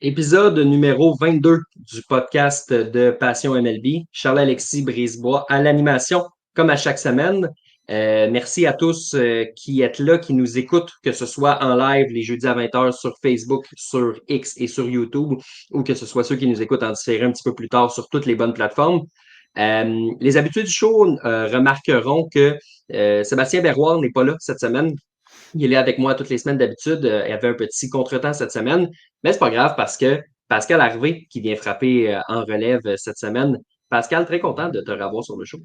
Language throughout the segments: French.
Épisode numéro 22 du podcast de Passion MLB. Charles-Alexis Brisebois à l'animation, comme à chaque semaine. Merci à tous qui êtes là, qui nous écoutent, que ce soit en live les jeudis à 20h sur Facebook, sur X et sur YouTube, ou que ce soit ceux qui nous écoutent en différé un petit peu plus tard sur toutes les bonnes plateformes. Les habitués du show remarqueront que Sébastien Berroir n'est pas là cette semaine. Il est là avec moi toutes les semaines d'habitude. Il avait un petit contretemps cette semaine, mais c'est pas grave parce que Pascal Harvey, qui vient frapper en relève cette semaine. Pascal, très content de te revoir sur le show.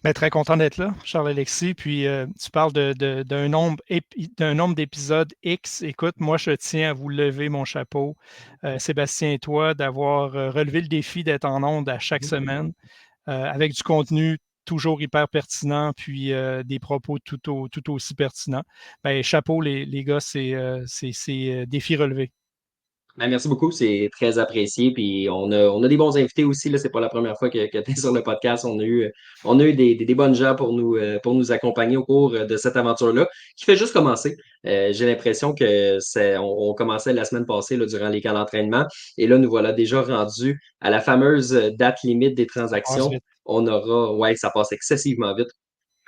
Bien, très content d'être là, Charles-Alexis. Puis tu parles d'un nombre d'épisodes X. Écoute, moi, je tiens à vous lever mon chapeau, Sébastien et toi, d'avoir relevé le défi d'être en ondes à chaque semaine avec du contenu toujours hyper pertinent, puis des propos tout aussi pertinents. Bien, chapeau, les gars, c'est défi relevé. Ben, merci beaucoup, c'est très apprécié. Puis on a des bons invités aussi. Là, c'est pas la première fois que tu es sur le podcast. On a eu des bonnes gens pour nous accompagner au cours de cette aventure-là, qui fait juste commencer. J'ai l'impression que on commençait la semaine passée là, durant les camps d'entraînement. Et là, nous voilà déjà rendus à la fameuse date limite des Ça passe transactions. vite. Ouais, ça passe excessivement vite.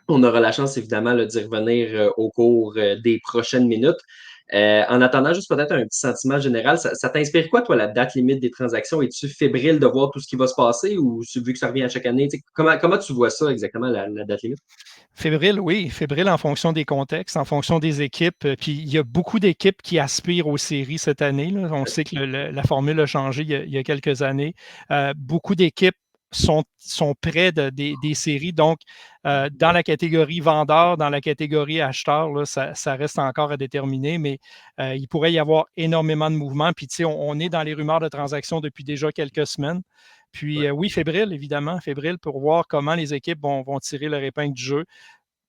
On aura la chance, évidemment, là, d'y revenir au cours des prochaines minutes. En attendant, juste peut-être un petit sentiment général, ça t'inspire quoi, toi, la date limite des transactions? Es-tu fébrile de voir tout ce qui va se passer ou vu que ça revient à chaque année? Comment tu vois ça exactement, la date limite? Fébrile, oui, fébrile en fonction des contextes, en fonction des équipes. Puis il y a beaucoup d'équipes qui aspirent aux séries cette année, là. On sait que la formule a changé il y a quelques années. Beaucoup d'équipes sont près des séries. Donc, dans la catégorie vendeur, dans la catégorie acheteur, là, ça reste encore à déterminer, mais il pourrait y avoir énormément de mouvements. Puis, tu sais, on est dans les rumeurs de transactions depuis déjà quelques semaines. Puis Ouais. oui, fébrile, évidemment, fébrile pour voir comment les équipes vont tirer leur épingle du jeu,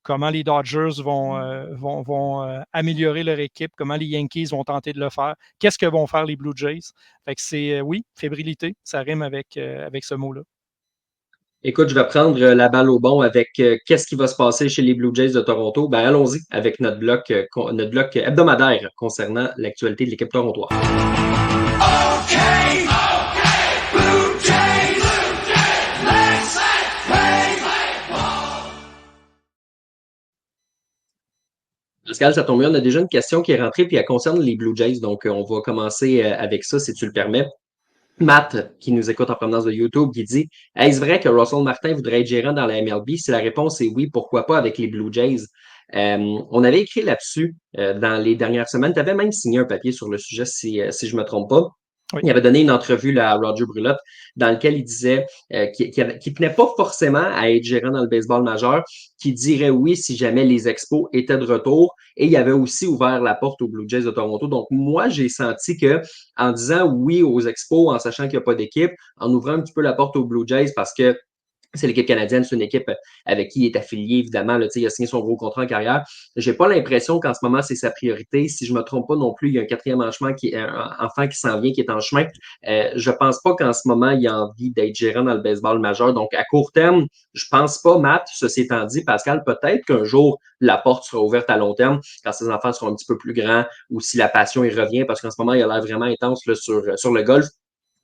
comment les Dodgers vont améliorer leur équipe, comment les Yankees vont tenter de le faire, qu'est-ce que vont faire les Blue Jays. Fait que c'est, oui, fébrilité, ça rime avec ce mot-là. Écoute, je vais prendre la balle au bon avec qu'est-ce qui va se passer chez les Blue Jays de Toronto. Ben, allons-y avec notre bloc hebdomadaire concernant l'actualité de l'équipe torontoise. Okay, Blue Jays, let's play ball. Pascal, ça tombe bien, on a déjà une question qui est rentrée, puis elle concerne les Blue Jays. Donc, on va commencer avec ça, si tu le permets. Matt, qui nous écoute en provenance de YouTube, qui dit est-ce vrai que Russell Martin voudrait être gérant dans la MLB? Si la réponse est oui, pourquoi pas avec les Blue Jays? On avait écrit là-dessus dans les dernières semaines. Tu avais même signé un papier sur le sujet, si je ne me trompe pas. Oui. Il avait donné une entrevue là, à Roger Brulotte dans laquelle il disait qu'il tenait pas forcément à être gérant dans le baseball majeur, qu'il dirait oui si jamais les Expos étaient de retour. Et il avait aussi ouvert la porte aux Blue Jays de Toronto. Donc, moi, j'ai senti que en disant oui aux Expos, en sachant qu'il n'y a pas d'équipe, en ouvrant un petit peu la porte aux Blue Jays parce que c'est l'équipe canadienne, c'est une équipe avec qui il est affilié, évidemment. Là, il a signé son gros contrat en carrière. J'ai pas l'impression qu'en ce moment, c'est sa priorité. Si je me trompe pas non plus, il y a un quatrième enfant qui s'en vient, qui est en chemin. Je pense pas qu'en ce moment, il a envie d'être gérant dans le baseball majeur. Donc, à court terme, je pense pas, Matt. Ceci étant dit, Pascal, peut-être qu'un jour, la porte sera ouverte à long terme quand ses enfants seront un petit peu plus grands ou si la passion y revient, parce qu'en ce moment, il a l'air vraiment intense là, sur le golf.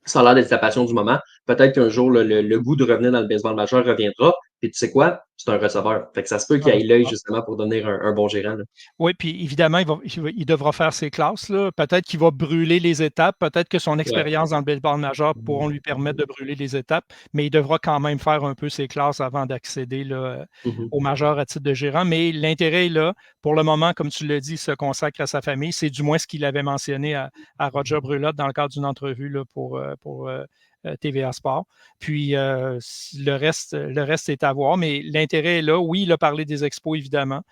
Ça a l'air d'être sa passion du moment. Peut-être qu'un jour, le goût de revenir dans le baseball majeur reviendra. Puis tu sais quoi? C'est un receveur. Fait que ça se peut qu'il ait l'œil justement pour devenir un bon gérant. Là. Oui, puis évidemment, il devra faire ses classes, là. Peut-être qu'il va brûler les étapes. Peut-être que son Ouais. expérience dans le baseball majeur pourront lui permettre de brûler les étapes, mais il devra quand même faire un peu ses classes avant d'accéder là, Mhm. au majeur à titre de gérant. Mais l'intérêt est là. Pour le moment, comme tu l'as dit, il se consacre à sa famille. C'est du moins ce qu'il avait mentionné à Roger Brulotte dans le cadre d'une entrevue là, pour TVA Sport. Puis le reste est à voir, mais l'intérêt est là. Oui, il a parlé des expos, évidemment.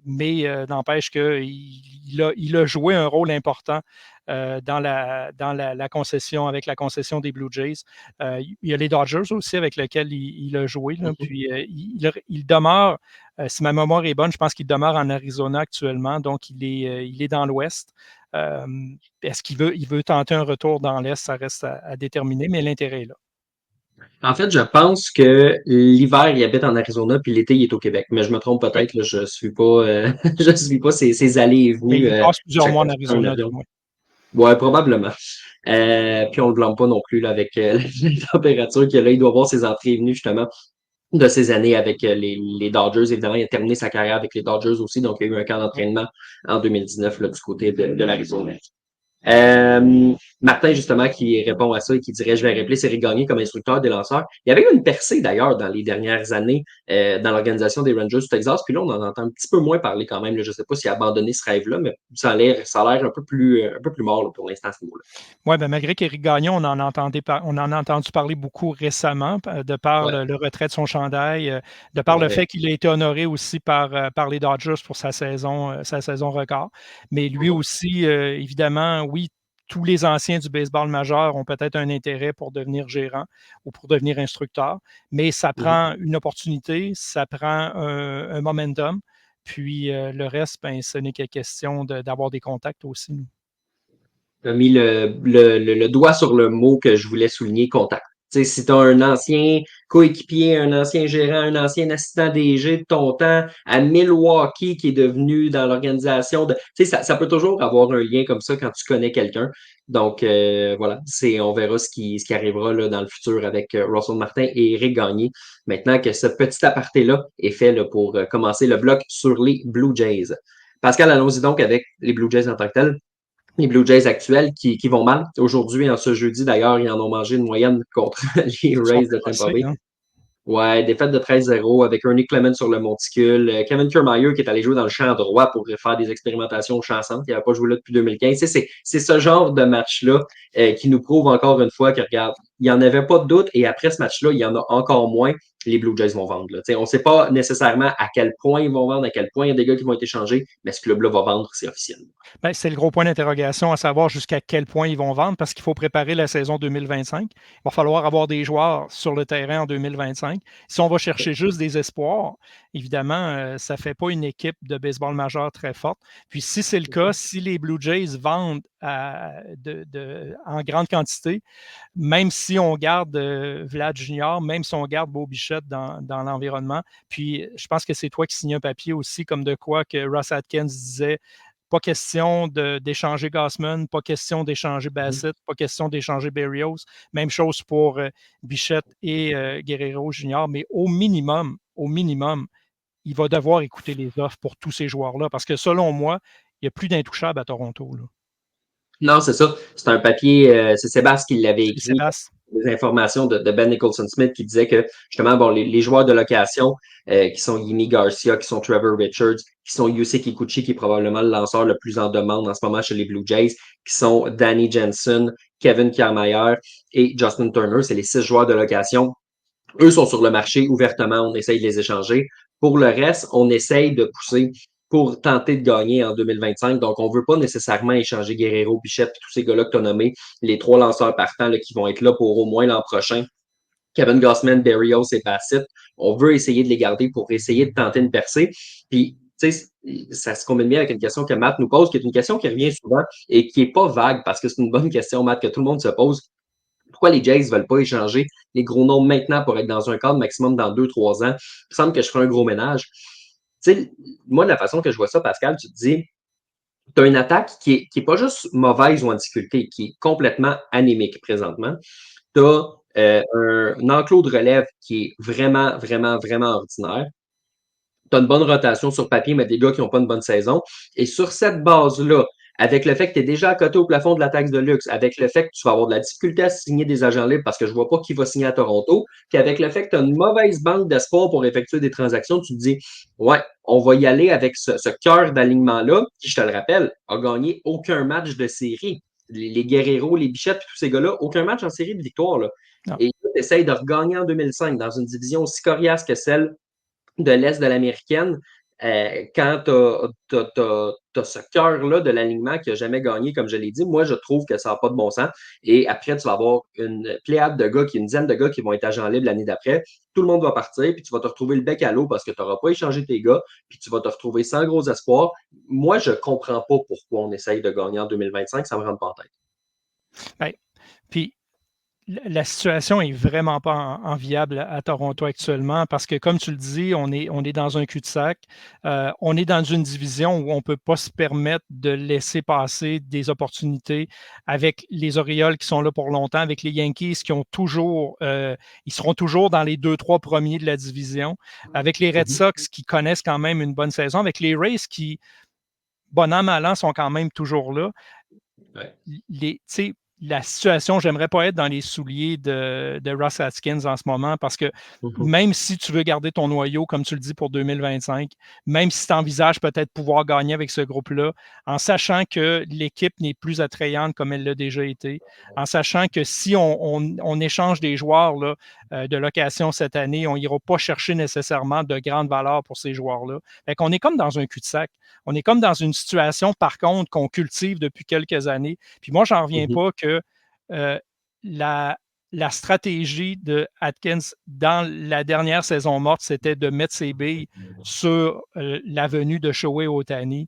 Mais n'empêche qu'il a joué un rôle important dans la concession, avec la concession des Blue Jays. Il y a les Dodgers aussi avec lesquels il a joué. Là, Mhm. puis il demeure, si ma mémoire est bonne, je pense qu'il demeure en Arizona actuellement, donc il est dans l'Ouest. Est-ce qu'il veut tenter un retour dans l'Est? Ça reste à déterminer, mais l'intérêt est là. En fait, je pense que l'hiver, il habite en Arizona, puis l'été, il est au Québec. Mais je me trompe Oui, peut-être. Là, je suis pas, je suis pas ses allées et mais venues il passe plusieurs chaque mois fois en qu'il prend un Arizona, du avion. moins. Ouais, probablement. Puis on le blâme pas non plus là, avec les températures qu'il a là. Il doit voir ses entrées et venues justement de ces années avec les Dodgers. Évidemment, il a terminé sa carrière avec les Dodgers aussi, donc il y a eu un camp d'entraînement en 2019 là, du côté de l'Arizona. Martin, justement, qui répond à ça et qui dirait, je vais rappeler Cyril Gagné comme instructeur des lanceurs. Il y avait eu une percée, d'ailleurs, dans les dernières années dans l'organisation des Rangers du Texas. Puis là, on en entend un petit peu moins parler quand même. Là. Je ne sais pas s'il a abandonné ce rêve-là, mais ça a l'air un peu plus mort là, pour l'instant à ce niveau-là. Oui, ben, malgré qu'Éric Gagnon, on en a entendu parler beaucoup récemment, de par Ouais, le retrait de son chandail, de par le ouais, fait qu'il a été honoré aussi par les Dodgers pour sa saison record. Mais lui aussi, évidemment, oui, tous les anciens du baseball majeur ont peut-être un intérêt pour devenir gérant ou pour devenir instructeur, mais ça mhm. prend une opportunité, ça prend un momentum, puis le reste, ben, ce n'est que question d'avoir des contacts aussi. Tu as mis le doigt sur le mot que je voulais souligner, contact. Tu sais, si tu as un ancien coéquipier, un ancien gérant, un ancien assistant DG de ton temps à Milwaukee qui est devenu dans l'organisation de. Tu sais, ça peut toujours avoir un lien comme ça quand tu connais quelqu'un. Donc voilà, on verra ce qui arrivera là, dans le futur avec Russell Martin et Eric Gagné. Maintenant que ce petit aparté-là est fait là, pour commencer le bloc sur les Blue Jays. Pascal, allons-y donc avec les Blue Jays en tant que tels. Les Blue Jays actuels qui vont mal. Aujourd'hui, en ce jeudi, d'ailleurs, ils en ont mangé une moyenne contre les Ils sont Rays de Tampa dépassés, Bay. hein? Ouais, défaite de 13-0 avec Ernie Clement sur le monticule. Kevin Kiermaier qui est allé jouer dans le champ droit pour faire des expérimentations au champ centre. Il n'avait pas joué là depuis 2015. C'est ce genre de match-là qui nous prouve encore une fois que, regarde, il n'y en avait pas de doute et après ce match-là, il y en a encore moins. Les Blue Jays vont vendre. Là. On ne sait pas nécessairement à quel point ils vont vendre, à quel point il y a des gars qui vont être échangés, mais ce club-là va vendre, c'est officiel. Ben, c'est le gros point d'interrogation à savoir jusqu'à quel point ils vont vendre parce qu'il faut préparer la saison 2025. Il va falloir avoir des joueurs sur le terrain en 2025. Si on va chercher juste des espoirs, évidemment, ça ne fait pas une équipe de baseball majeur très forte. Puis si c'est le cas, si les Blue Jays vendent en grande quantité, même si on garde Vlad Junior, même si on garde Beau Bichette dans l'environnement, puis je pense que c'est toi qui signais un papier aussi comme de quoi que Russ Atkins disait pas question d'échanger Gossman, pas question d'échanger Bassett, pas question d'échanger Berrios. Même chose pour Bichette et Guerrero Junior, mais au minimum, il va devoir écouter les offres pour tous ces joueurs-là parce que selon moi, il n'y a plus d'intouchables à Toronto. Là. Non, c'est ça. C'est un papier, c'est Sébastien qui l'avait C'est écrit, Sébastien. des informations de Ben Nicholson-Smith qui disait que justement, bon, les joueurs de location qui sont Yimi Garcia, qui sont Trevor Richards, qui sont Yusei Kikuchi, qui est probablement le lanceur le plus en demande en ce moment chez les Blue Jays, qui sont Danny Jensen, Kevin Kiermaier et Justin Turner. C'est les 6 joueurs de location. Eux sont sur le marché ouvertement, on essaye de les échanger. Pour le reste, on essaye de pousser pour tenter de gagner en 2025. Donc, on ne veut pas nécessairement échanger Guerrero, Bichette et tous ces gars-là que tu as nommés, les 3 lanceurs partants là, qui vont être là pour au moins l'an prochain. Kevin Gossman, Berrios et Bassett. On veut essayer de les garder pour essayer de tenter une percée. Puis, tu sais, ça se combine bien avec une question que Matt nous pose, qui est une question qui revient souvent et qui n'est pas vague parce que c'est une bonne question, Matt, que tout le monde se pose. Pourquoi les Jays ne veulent pas échanger les gros noms maintenant pour être dans un cadre maximum dans 2-3 ans? Il me semble que je ferai un gros ménage. Tu sais, moi, de la façon que je vois ça, Pascal, tu te dis, tu as une attaque qui est pas juste mauvaise ou en difficulté, qui est complètement anémique présentement. Tu as un enclos de relève qui est vraiment, vraiment, vraiment ordinaire. Tu as une bonne rotation sur papier, mais des gars qui n'ont pas une bonne saison. Et sur cette base-là, avec le fait que tu es déjà à côté au plafond de la taxe de luxe, avec le fait que tu vas avoir de la difficulté à signer des agents libres parce que je ne vois pas qui va signer à Toronto, puis avec le fait que tu as une mauvaise banque d'espoir pour effectuer des transactions, tu te dis, ouais, on va y aller avec ce cœur d'alignement-là, qui, je te le rappelle, a gagné aucun match de série. Les Guerrero, les Bichettes, tous ces gars-là, aucun match en série de victoire. Là. Non. Et tu essayes de regagner en 2005 dans une division aussi coriace que celle de l'Est de l'américaine, quand tu as ce cœur-là de l'alignement qui n'a jamais gagné, comme je l'ai dit, moi, je trouve que ça n'a pas de bon sens. Et après, tu vas avoir une pléiade de gars, une dizaine de gars qui vont être agents libres l'année d'après. Tout le monde va partir, puis tu vas te retrouver le bec à l'eau parce que tu n'auras pas échangé tes gars, puis tu vas te retrouver sans gros espoir. Moi, je ne comprends pas pourquoi on essaye de gagner en 2025, ça ne me rentre pas en tête. Ben, puis la situation est vraiment pas enviable à Toronto actuellement parce que, comme tu le dis, on est dans un cul-de-sac. On est dans une division où on ne peut pas se permettre de laisser passer des opportunités avec les Orioles qui sont là pour longtemps, avec les Yankees qui ont toujours, ils seront toujours dans les 2-3 premiers de la division, avec les Red Sox qui connaissent quand même une bonne saison, avec les Rays qui, bon an, mal an, sont quand même toujours là. Ouais. La situation, j'aimerais pas être dans les souliers de Ross Atkins en ce moment parce que même si tu veux garder ton noyau, comme tu le dis, pour 2025, même si tu envisages peut-être pouvoir gagner avec ce groupe-là, en sachant que l'équipe n'est plus attrayante comme elle l'a déjà été, en sachant que si on échange des joueurs là, de location cette année, on n'ira pas chercher nécessairement de grandes valeurs pour ces joueurs-là. Fait qu'on est comme dans un cul-de-sac. On est comme dans une situation, par contre, qu'on cultive depuis quelques années. Puis moi, j'en reviens pas que la stratégie de Atkins dans la dernière saison morte, c'était de mettre ses billes sur la venue de Shohei Ohtani,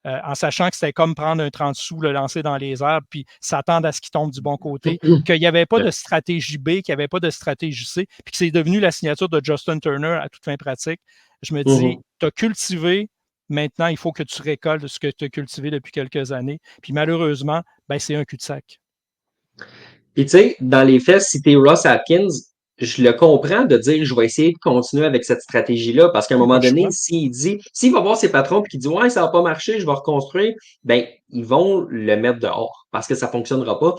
en sachant que c'était comme prendre un 30 sous, le lancer dans les airs, puis s'attendre à ce qu'il tombe du bon côté, qu'il n'y avait pas de stratégie B, qu'il n'y avait pas de stratégie C, puis que c'est devenu la signature de Justin Turner à toute fin pratique. Je me dis, tu as cultivé, maintenant, il faut que tu récoltes ce que tu as cultivé depuis quelques années. Puis malheureusement, ben, c'est un cul-de-sac. Puis tu sais, dans les faits, si t'es Ross Atkins, je le comprends de dire je vais essayer de continuer avec cette stratégie-là, parce qu'à un moment donné, s'il va voir ses patrons et qu'il dit ouais, ça n'a pas marché, je vais reconstruire, ben ils vont le mettre dehors parce que ça fonctionnera pas.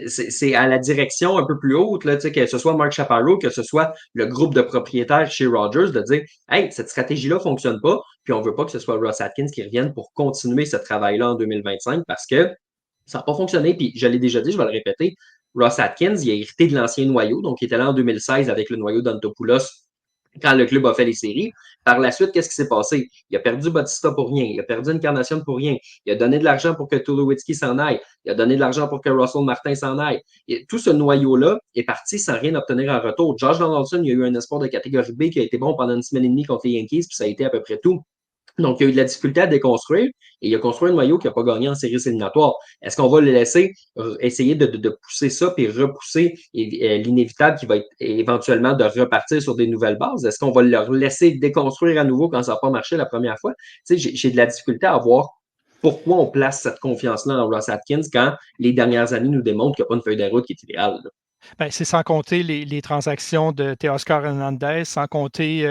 C'est à la direction un peu plus haute, là, tu sais, que ce soit Mark Chaparro, que ce soit le groupe de propriétaires chez Rogers, de dire hey, cette stratégie-là fonctionne pas, puis on veut pas que ce soit Ross Atkins qui revienne pour continuer ce travail-là en 2025 parce que ça n'a pas fonctionné. Puis je l'ai déjà dit, je vais le répéter. Ross Atkins, il a hérité de l'ancien noyau, donc il était là en 2016 avec le noyau d'Antopoulos quand le club a fait les séries. Par la suite, qu'est-ce qui s'est passé? Il a perdu Bautista pour rien, il a perdu Encarnacion pour rien, il a donné de l'argent pour que Tulowitzki s'en aille, il a donné de l'argent pour que Russell Martin s'en aille. Et tout ce noyau-là est parti sans rien obtenir en retour. Josh Donaldson, il y a eu un espoir de catégorie B qui a été bon pendant une semaine et demie contre les Yankees, puis ça a été à peu près tout. Donc, il y a eu de la difficulté à déconstruire et il a construit un noyau qui n'a pas gagné en séries éliminatoires. Est-ce qu'on va le laisser essayer de pousser ça puis repousser l'inévitable qui va être éventuellement de repartir sur des nouvelles bases? Est-ce qu'on va leur laisser déconstruire à nouveau quand ça n'a pas marché la première fois? Tu sais, j'ai de la difficulté à voir pourquoi on place cette confiance-là en Ross Atkins quand les dernières années nous démontrent qu'il n'y a pas une feuille de route qui est idéale. Ben, c'est sans compter les transactions de Teoscar Hernandez, sans compter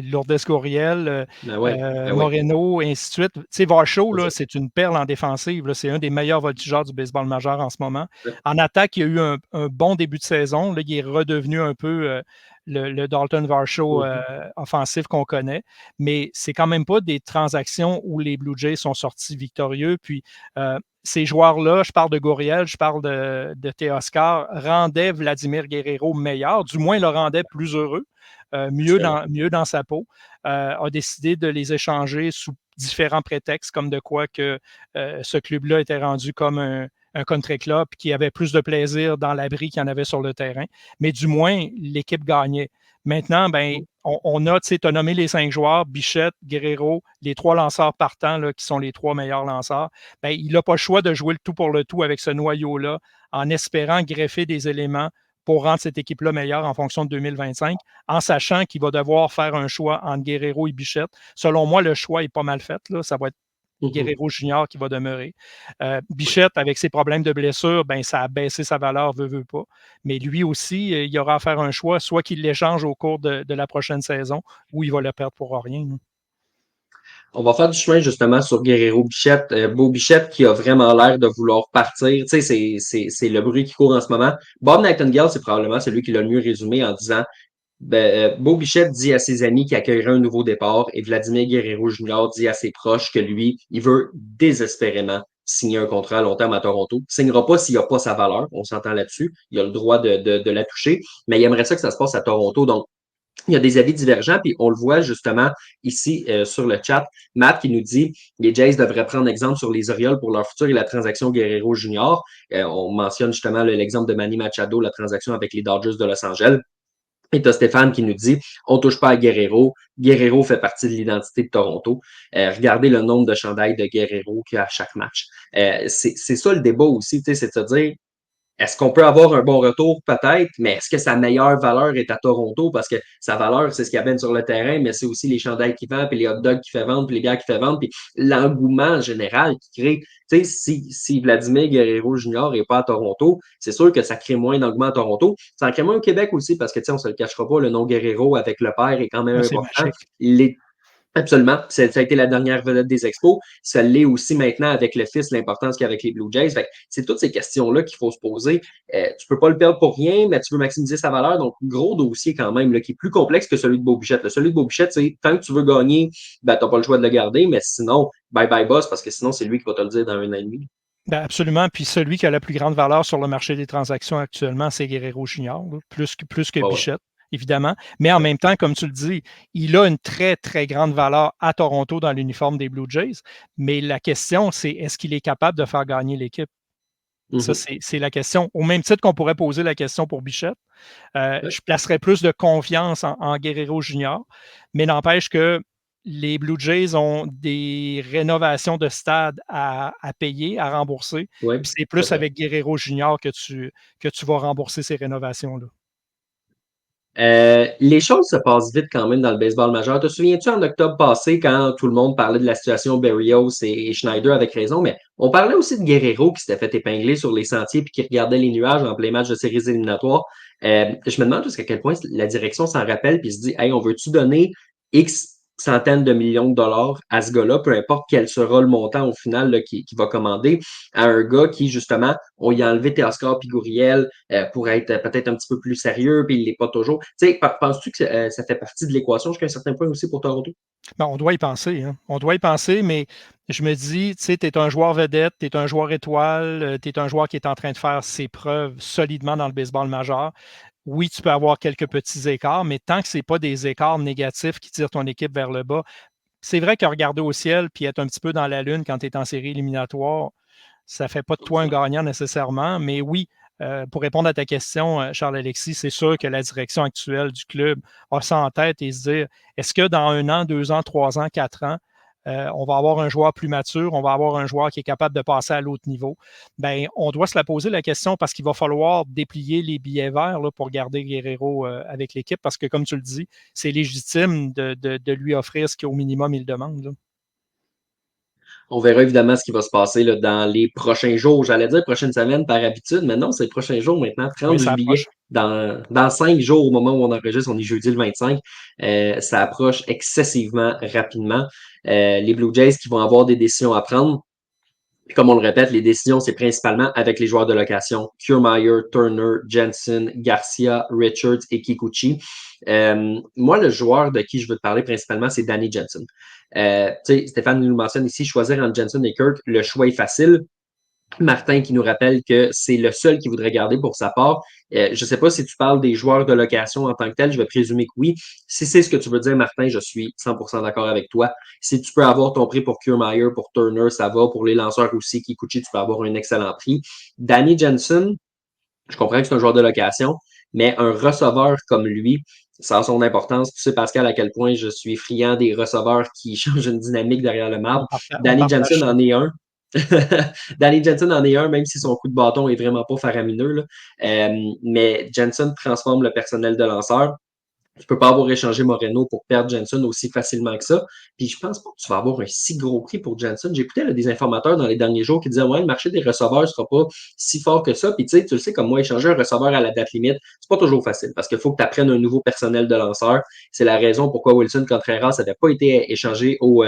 Lourdes Gurriel, Moreno, et ainsi de suite. Tu sais, Varsho, là, c'est une perle en défensive. C'est un des meilleurs voltigeurs du baseball majeur en ce moment. En attaque, il y a eu un bon début de saison. Là, il est redevenu un peu le Dalton Varsho offensif qu'on connaît. Mais c'est quand même pas des transactions où les Blue Jays sont sortis victorieux. Puis, ces joueurs-là, je parle de Gurriel, je parle de Teoscar, rendaient Vladimir Guerrero meilleur, du moins le rendaient plus heureux, mieux dans sa peau, a décidé de les échanger sous différents prétextes, comme de quoi que ce club-là était rendu comme un country club qui avait plus de plaisir dans l'abri qu'il y en avait sur le terrain. Mais du moins, l'équipe gagnait. Maintenant, ben, on a, tu as nommé les 5 joueurs, Bichette, Guerrero, les 3 lanceurs partants, là, qui sont les 3 meilleurs lanceurs. Ben, il n'a pas le choix de jouer le tout pour le tout avec ce noyau-là, en espérant greffer des éléments pour rendre cette équipe-là meilleure en fonction de 2025, en sachant qu'il va devoir faire un choix entre Guerrero et Bichette. Selon moi, le choix est pas mal fait. Là. Ça va être Guerrero Junior qui va demeurer. Bichette, avec ses problèmes de blessure, ben, ça a baissé sa valeur, veut pas. Mais lui aussi, il aura à faire un choix, soit qu'il l'échange au cours de la prochaine saison, ou il va le perdre pour rien. On va faire du chemin justement sur Guerrero Bichette. Beau Bichette qui a vraiment l'air de vouloir partir. Tu sais, c'est le bruit qui court en ce moment. Bob Nightingale, c'est probablement celui qui l'a le mieux résumé en disant Beau Bichette dit à ses amis qu'il accueillerait un nouveau départ et Vladimir Guerrero Jr. dit à ses proches que lui, il veut désespérément signer un contrat à long terme à Toronto. Il ne signera pas s'il n'a pas sa valeur, on s'entend là-dessus. Il a le droit de la toucher, mais il aimerait ça que ça se passe à Toronto. Donc, il y a des avis divergents, puis on le voit justement ici sur le chat. Matt qui nous dit les Jays devraient prendre exemple sur les Orioles pour leur futur et la transaction Guerrero Junior. On mentionne justement l'exemple de Manny Machado, la transaction avec les Dodgers de Los Angeles. Et tu as Stéphane qui nous dit on touche pas à Guerrero. Guerrero fait partie de l'identité de Toronto. Regardez le nombre de chandails de Guerrero qu'il y a à chaque match. C'est ça le débat aussi, c'est de se dire Est-ce qu'on peut avoir un bon retour? Peut-être, mais est-ce que sa meilleure valeur est à Toronto? Parce que sa valeur, c'est ce qu'il amène sur le terrain, mais c'est aussi les chandails qu'il vend, puis les hot dogs qu'il fait vendre, puis les bières qu'il fait vendre, puis l'engouement général qu'il crée. Tu sais, si Vladimir Guerrero Jr. n'est pas à Toronto, c'est sûr que ça crée moins d'engouement à Toronto. Ça en crée moins au Québec aussi, parce que, tu sais, on se le cachera pas, le nom Guerrero avec le père est quand même Ouais, c'est important. magique. Les Absolument. Ça a été la dernière vedette des expos. Ça l'est aussi maintenant avec le fils, l'importance qu'il y a avec les Blue Jays. Fait que c'est toutes ces questions-là qu'il faut se poser. Tu peux pas le perdre pour rien, mais tu veux maximiser sa valeur. Donc, gros dossier quand même, là, qui est plus complexe que celui de Beau Bichette. Celui de Beau Bichette, c'est tant que tu veux gagner, ben, t'as pas le choix de le garder, mais sinon, bye bye boss, parce que sinon, c'est lui qui va te le dire dans un an et demi. Ben absolument. Puis celui qui a la plus grande valeur sur le marché des transactions actuellement, c'est Guerrero Junior, là, plus que Ouais, ouais. Bichette, évidemment. Mais en même temps, comme tu le dis, il a une très, très grande valeur à Toronto dans l'uniforme des Blue Jays. Mais la question, c'est est-ce qu'il est capable de faire gagner l'équipe? Ça, Mhm. c'est la question. Au même titre qu'on pourrait poser la question pour Bichette, Ouais. je placerais plus de confiance en Guerrero Junior, mais n'empêche que les Blue Jays ont des rénovations de stade à payer, à rembourser. Ouais, Puis c'est c'est plus vrai. avec Guerrero Junior que tu vas rembourser ces rénovations-là. Les choses se passent vite quand même dans le baseball majeur. Te souviens-tu en octobre passé quand tout le monde parlait de la situation Berrios et Schneider avec raison, mais on parlait aussi de Guerrero qui s'était fait épingler sur les sentiers puis qui regardait les nuages en plein match de séries éliminatoires. Je me demande jusqu'à quel point la direction s'en rappelle puis se dit, hey, on veut-tu donner X centaines de millions de dollars à ce gars-là, peu importe quel sera le montant au final là, qui va commander, à un gars qui, justement, on y a enlevé Teoscar puis Gouriel, pour être peut-être un petit peu plus sérieux, puis il l'est pas toujours. Tu sais, penses-tu que ça fait partie de l'équation jusqu'à un certain point aussi pour Toronto? Ben, on doit y penser, hein. On doit y penser, mais je me dis, tu sais, tu es un joueur vedette, tu es un joueur étoile, tu es un joueur qui est en train de faire ses preuves solidement dans le baseball majeur. Oui, tu peux avoir quelques petits écarts, mais tant que ce n'est pas des écarts négatifs qui tirent ton équipe vers le bas, c'est vrai que regarder au ciel puis être un petit peu dans la lune quand tu es en série éliminatoire, ça ne fait pas de toi un gagnant nécessairement. Mais oui, pour répondre à ta question, Charles-Alexis, c'est sûr que la direction actuelle du club a ça en tête et se dire est-ce que dans 1 an, 2 ans, 3 ans, 4 ans, on va avoir un joueur plus mature, on va avoir un joueur qui est capable de passer à l'autre niveau? Ben, on doit se la poser la question parce qu'il va falloir déplier les billets verts là, pour garder Guerrero avec l'équipe parce que, comme tu le dis, c'est légitime de lui offrir ce qu'au minimum il demande. Là. On verra évidemment ce qui va se passer là, dans les prochains jours. J'allais dire prochaine semaine par habitude, mais non, c'est les prochains jours maintenant, Oui, 30 ça juillet. approche. Dans 5 jours, au moment où on enregistre, on est jeudi le 25. Ça approche excessivement rapidement. Les Blue Jays qui vont avoir des décisions à prendre. Puis comme on le répète, les décisions, c'est principalement avec les joueurs de location. Kiermaier, Turner, Jensen, Garcia, Richards et Kikuchi. Moi, le joueur de qui je veux te parler principalement, c'est Danny Jensen. Stéphane nous le mentionne ici, choisir entre Jensen et Kirk, le choix est facile. Martin qui nous rappelle que c'est le seul qui voudrait garder pour sa part. Je ne sais pas si tu parles des joueurs de location en tant que tel, je vais présumer que oui. Si c'est ce que tu veux dire, Martin, je suis 100% d'accord avec toi. Si tu peux avoir ton prix pour Kiermaier, pour Turner, ça va. Pour les lanceurs aussi, Kikuchi, tu peux avoir un excellent prix. Danny Jensen, je comprends que c'est un joueur de location, mais un receveur comme lui, ça a son importance. Tu sais, Pascal, à quel point je suis friand des receveurs qui changent une dynamique derrière le marbre. On Danny partage Jensen ça. en est un. Danny Jensen en est un, même si son coup de bâton est vraiment pas faramineux. Là. Mais Jensen transforme le personnel de lanceur. Tu peux pas avoir échangé Moreno pour perdre Jensen aussi facilement que ça. Puis je pense pas que tu vas avoir un si gros prix pour Jensen. J'écoutais là, des informateurs dans les derniers jours qui disaient ouais, le marché des receveurs sera pas si fort que ça. Puis tu sais, tu le sais, comme moi, échanger un receveur à la date limite, c'est pas toujours facile parce qu'il faut que tu apprennes un nouveau personnel de lanceur. C'est la raison pourquoi Wilson Contreras n'avait pas été échangé au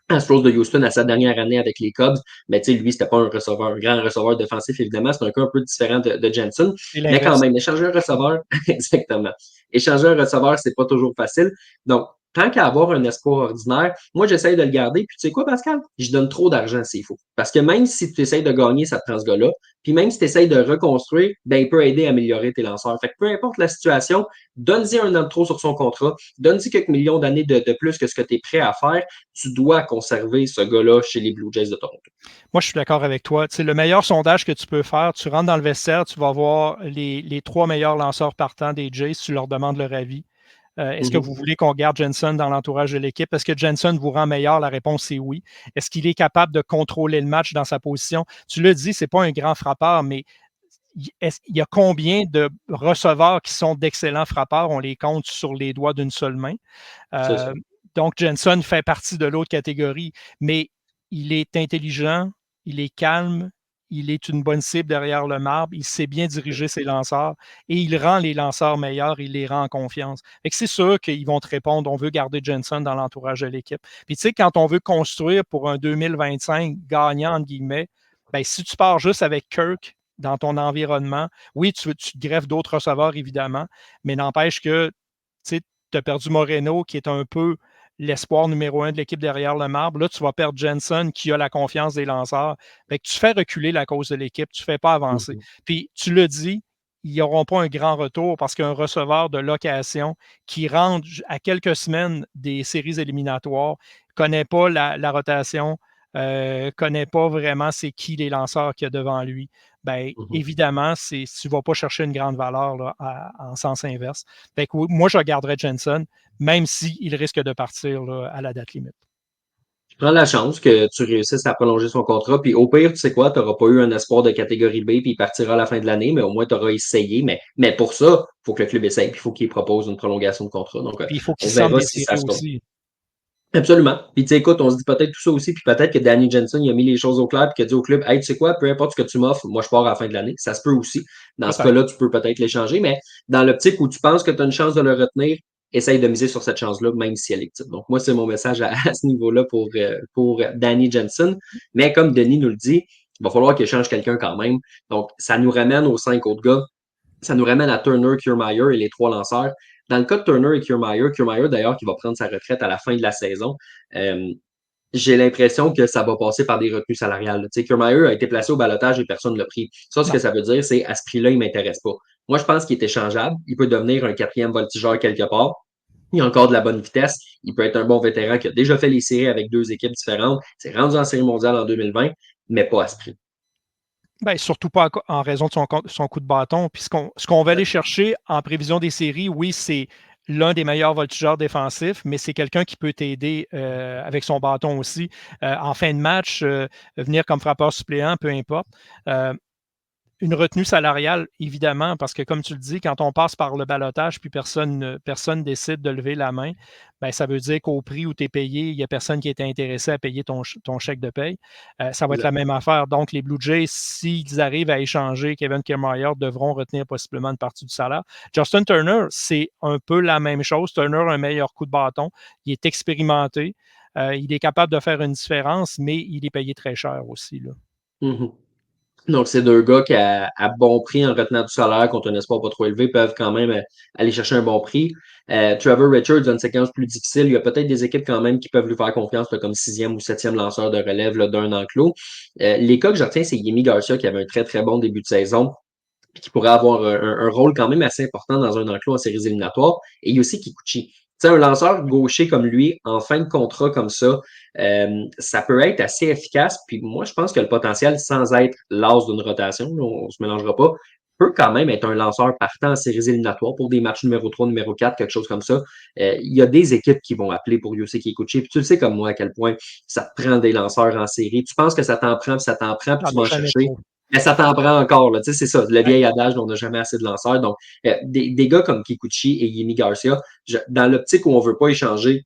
Astros de Houston à sa dernière année avec les Cubs, mais tu sais, lui, c'était pas un receveur, un grand receveur défensif, évidemment. C'est un cas un peu différent de Jensen. C'est Mais quand l'inverse. même, échanger un receveur, exactement. Échanger un receveur, c'est pas toujours facile. Donc, tant qu'à avoir un espoir ordinaire, moi, j'essaye de le garder. Puis, tu sais quoi, Pascal? Je donne trop d'argent s'il faut. Parce que même si tu essayes de gagner, ça te prend ce gars-là. Puis, même si tu essayes de reconstruire, ben, il peut aider à améliorer tes lanceurs. Fait que peu importe la situation, donne-y un an de trop sur son contrat. Donne-y quelques millions d'années de plus que ce que tu es prêt à faire. Tu dois conserver ce gars-là chez les Blue Jays de Toronto. Moi, je suis d'accord avec toi. Tu sais, le meilleur sondage que tu peux faire, tu rentres dans le vestiaire, tu vas voir les 3 meilleurs lanceurs partants des Jays, tu leur demandes leur avis. Est-ce que Mhm. vous voulez qu'on garde Jensen dans l'entourage de l'équipe? Est-ce que Jensen vous rend meilleur? La réponse est oui. Est-ce qu'il est capable de contrôler le match dans sa position? Tu l'as dit, ce n'est pas un grand frappeur, mais il y a combien de receveurs qui sont d'excellents frappeurs? On les compte sur les doigts d'une seule main. Donc, Jensen fait partie de l'autre catégorie, mais il est intelligent, il est calme, il est une bonne cible derrière le marbre, il sait bien diriger ses lanceurs et il rend les lanceurs meilleurs, il les rend en confiance. Fait que c'est sûr qu'ils vont te répondre, on veut garder Jensen dans l'entourage de l'équipe. Puis tu sais, quand on veut construire pour un 2025 gagnant, entre guillemets, ben, si tu pars juste avec Kirk dans ton environnement, oui, tu te greffes d'autres receveurs, évidemment, mais n'empêche que tu as perdu Moreno, qui est un peu l'espoir numéro 1 de l'équipe derrière le marbre. Là, tu vas perdre Jensen, qui a la confiance des lanceurs. Fait que tu fais reculer la cause de l'équipe, tu ne fais pas avancer. Puis, tu le dis, ils n'auront pas un grand retour parce qu'un receveur de location qui rentre à quelques semaines des séries éliminatoires ne connaît pas la rotation, ne connaît pas vraiment c'est qui les lanceurs qu'il y a devant lui. Bien, évidemment, tu ne vas pas chercher une grande valeur là, en sens inverse. Fait que, moi, je regarderais Jensen, même s'il risque de partir là, à la date limite. Je prends la chance que tu réussisses à prolonger son contrat. Puis au pire, tu sais quoi, tu n'auras pas eu un espoir de catégorie B, puis il partira à la fin de l'année, mais au moins tu auras essayé. Mais pour ça, il faut que le club essaye, puis il faut qu'il propose une prolongation de contrat. Donc, Puis il faut qu'il on se sente verra si ça désiré se fait. aussi. Absolument. Puis tu sais, écoute, on se dit peut-être tout ça aussi, puis peut-être que Danny Jensen, il a mis les choses au clair, puis qu'il a dit au club, hey, tu sais quoi, peu importe ce que tu m'offres, moi je pars à la fin de l'année. Ça se peut aussi. Dans ce Peut-être. cas-là, tu peux peut-être l'échanger, mais dans l'optique où tu penses que tu as une chance de le retenir, essaye de miser sur cette chance-là, même si elle est petite. Donc, moi, c'est mon message à ce niveau-là pour Danny Jensen. Mais comme Denis nous le dit, il va falloir qu'il change quelqu'un quand même. Donc, ça nous ramène aux 5 autres gars. Ça nous ramène à Turner, Kiermaier et les 3 lanceurs. Dans le cas de Turner et Kiermaier d'ailleurs, qui va prendre sa retraite à la fin de la saison, euh, j'ai l'impression que ça va passer par des retenues salariales. Tu sais, Kiermaier a été placé au balotage et personne ne l'a pris. Ça, ce Non. que ça veut dire, c'est à ce prix-là, il ne m'intéresse pas. Moi, je pense qu'il est échangeable. Il peut devenir un 4e voltigeur quelque part. Il a encore de la bonne vitesse. Il peut être un bon vétéran qui a déjà fait les séries avec 2 équipes différentes. C'est rendu en série mondiale en 2020, mais pas à ce prix. Ben, surtout pas en raison de son coup de bâton. Puis ce qu'on va aller chercher en prévision des séries, oui, c'est l'un des meilleurs voltigeurs défensifs, mais c'est quelqu'un qui peut t'aider avec son bâton aussi. En fin de match, venir comme frappeur suppléant, peu importe. Une retenue salariale, évidemment, parce que comme tu le dis, quand on passe par le balotage puis personne décide de lever la main, ben, ça veut dire qu'au prix où tu es payé, il n'y a personne qui est intéressé à payer ton chèque de paye. Ça va être la même affaire. Donc, les Blue Jays, s'ils arrivent à échanger Kevin Kiermaier, devront retenir possiblement une partie du salaire. Justin Turner, c'est un peu la même chose. Turner a un meilleur coup de bâton. Il est expérimenté. Il est capable de faire une différence, mais il est payé très cher aussi, là. Mm-hmm. Donc, c'est 2 gars qui, à bon prix, en retenant du salaire contre un espoir pas trop élevé, peuvent quand même aller chercher un bon prix. Trevor Richards a une séquence plus difficile. Il y a peut-être des équipes quand même qui peuvent lui faire confiance, là, comme 6e ou 7e lanceur de relève là, d'un enclos. Les cas que je retiens, c'est Yimi Garcia qui avait un très, très bon début de saison, puis qui pourrait avoir un rôle quand même assez important dans un enclos en séries éliminatoires. Et il y a aussi Kikuchi. Tu sais, un lanceur gaucher comme lui, en fin de contrat comme ça peut être assez efficace. Puis moi, je pense que le potentiel, sans être l'as d'une rotation, là, on ne se mélangera pas, peut quand même être un lanceur partant en séries éliminatoires pour des matchs numéro 3, numéro 4, quelque chose comme ça. Il y a des équipes qui vont appeler pour Yosei Kikuchi. Puis tu le sais comme moi à quel point ça te prend des lanceurs en série. Tu penses que ça t'en prend, puis ça t'en prend, puis Ah, tu vas en jamais chercher. trop. Mais ça t'en prend encore, là. Tu sais, c'est ça. Le Ouais. vieil adage, on n'a jamais assez de lanceurs. Donc, des gars comme Kikuchi et Yimi Garcia, dans l'optique où on ne veut pas échanger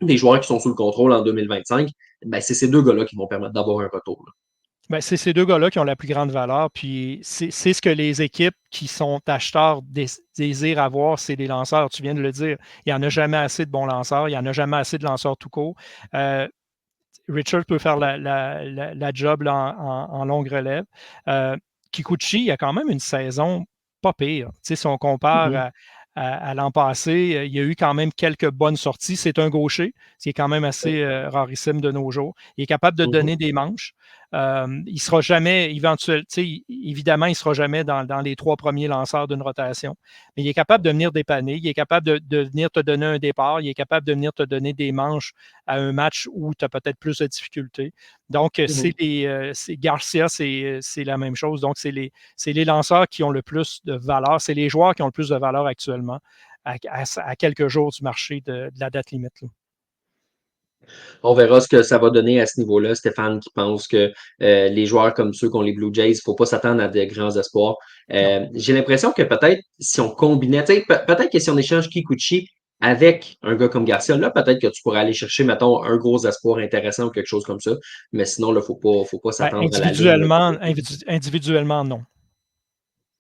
des joueurs qui sont sous le contrôle en 2025, ben, c'est ces 2 gars-là qui vont permettre d'avoir un retour. Ben, c'est ces 2 gars-là qui ont la plus grande valeur. Puis c'est ce que les équipes qui sont acheteurs désirent avoir, c'est des lanceurs. Tu viens de le dire. Il n'y en a jamais assez de bons lanceurs. Il n'y en a jamais assez de lanceurs tout court. Richard peut faire la job là, en longue relève. Kikuchi, il a quand même une saison pas pire. Tu sais, si on compare à l'an passé, il y a eu quand même quelques bonnes sorties. C'est un gaucher, ce qui est quand même assez rarissime de nos jours. Il est capable de donner des manches. Il ne sera jamais, évidemment, il ne sera jamais dans les 3 premiers lanceurs d'une rotation, mais il est capable de venir dépanner, il est capable de venir te donner un départ, il est capable de venir te donner des manches à un match où tu as peut-être plus de difficultés. Donc, Garcia, c'est la même chose. Donc, c'est les lanceurs qui ont le plus de valeur, c'est les joueurs qui ont le plus de valeur actuellement à quelques jours du marché de la date limite, là. On verra ce que ça va donner à ce niveau-là. Stéphane qui pense que les joueurs comme ceux qu'ont les Blue Jays, il ne faut pas s'attendre à de grands espoirs. Non. J'ai l'impression que peut-être si on combinait, peut-être que si on échange Kikuchi avec un gars comme Garcia, là, peut-être que tu pourrais aller chercher, mettons, un gros espoir intéressant ou quelque chose comme ça. Mais sinon, il ne faut pas Ben, s'attendre à la lune. Là. individuellement, non.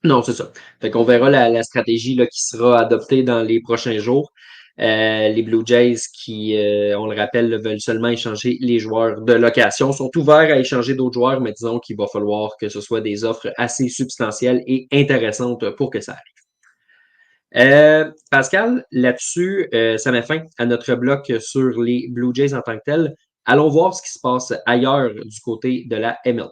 Non, c'est ça. Fait qu'on verra la stratégie là, qui sera adoptée dans les prochains jours. Les Blue Jays qui, on le rappelle, là, veulent seulement échanger les joueurs de location, sont ouverts à échanger d'autres joueurs, mais disons qu'il va falloir que ce soit des offres assez substantielles et intéressantes pour que ça arrive. Pascal, là-dessus, ça met fin à notre bloc sur les Blue Jays en tant que tel. Allons voir ce qui se passe ailleurs du côté de la MLB.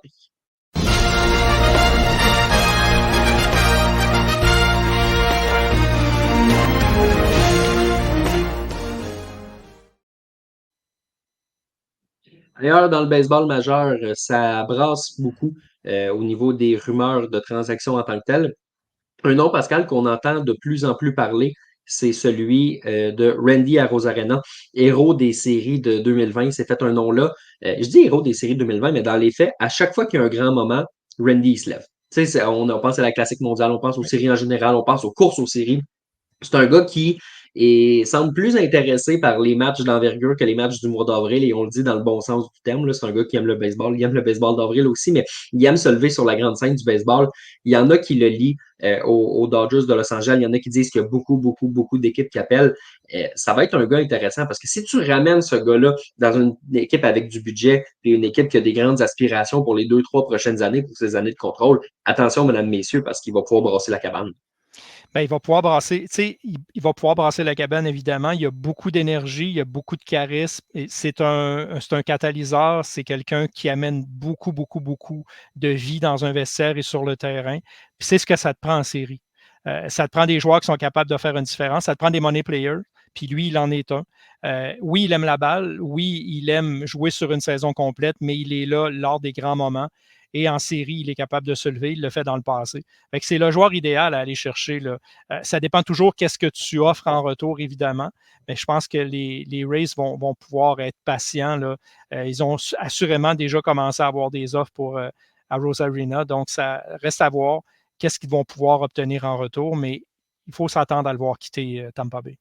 D'ailleurs, dans le baseball majeur, ça brasse beaucoup au niveau des rumeurs de transactions en tant que telles. Un nom, Pascal, qu'on entend de plus en plus parler, c'est celui de Randy Arozarena, héros des séries de 2020. C'est fait un nom-là. Je dis héros des séries de 2020, mais dans les faits, à chaque fois qu'il y a un grand moment, Randy il se lève. Tu sais, on pense à la classique mondiale, on pense aux Oui. séries en général, on pense aux courses aux séries. C'est un gars qui semble plus intéressé par les matchs d'envergure que les matchs du mois d'avril, et on le dit dans le bon sens du terme. Là. C'est un gars qui aime le baseball. Il aime le baseball d'avril aussi, mais il aime se lever sur la grande scène du baseball. Il y en a qui le lient aux Dodgers de Los Angeles. Il y en a qui disent qu'il y a beaucoup, beaucoup, beaucoup d'équipes qui appellent. Ça va être un gars intéressant parce que si tu ramènes ce gars-là dans une équipe avec du budget et une équipe qui a des grandes aspirations pour les 2, 3 prochaines années, pour ces années de contrôle, attention, mesdames, messieurs, parce qu'il va pouvoir brasser la cabane. Ben, il va pouvoir brasser, tu sais, il va pouvoir brasser la cabane, évidemment. Il y a beaucoup d'énergie, il y a beaucoup de charisme. C'est un catalyseur, c'est quelqu'un qui amène beaucoup, beaucoup, beaucoup de vie dans un vestiaire et sur le terrain. Puis c'est ce que ça te prend en série. Ça te prend des joueurs qui sont capables de faire une différence. Ça te prend des money players. Puis lui, il en est un. Oui, il aime la balle. Oui, il aime jouer sur une saison complète, mais il est là lors des grands moments. Et en série, il est capable de se lever. Il le fait dans le passé. Fait que c'est le joueur idéal à aller chercher. Là. Ça dépend toujours qu'est-ce que tu offres en retour, évidemment. Mais je pense que les Rays vont pouvoir être patients. Là. Ils ont assurément déjà commencé à avoir des offres pour à Rosarina. Donc, ça reste à voir qu'est-ce qu'ils vont pouvoir obtenir en retour. Mais il faut s'attendre à le voir quitter Tampa Bay.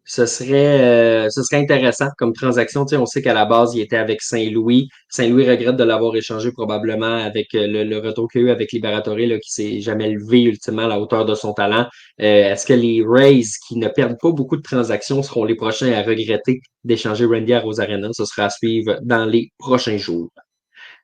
Ce serait intéressant comme transaction. Tu sais, on sait qu'à la base, il était avec Saint-Louis. Saint-Louis regrette de l'avoir échangé probablement avec le retour qu'il y a eu avec Liberatori, là, qui s'est jamais levé ultimement à la hauteur de son talent. Est-ce que les Rays, qui ne perdent pas beaucoup de transactions, seront les prochains à regretter d'échanger Randy à Rosarena? Ce sera à suivre dans les prochains jours.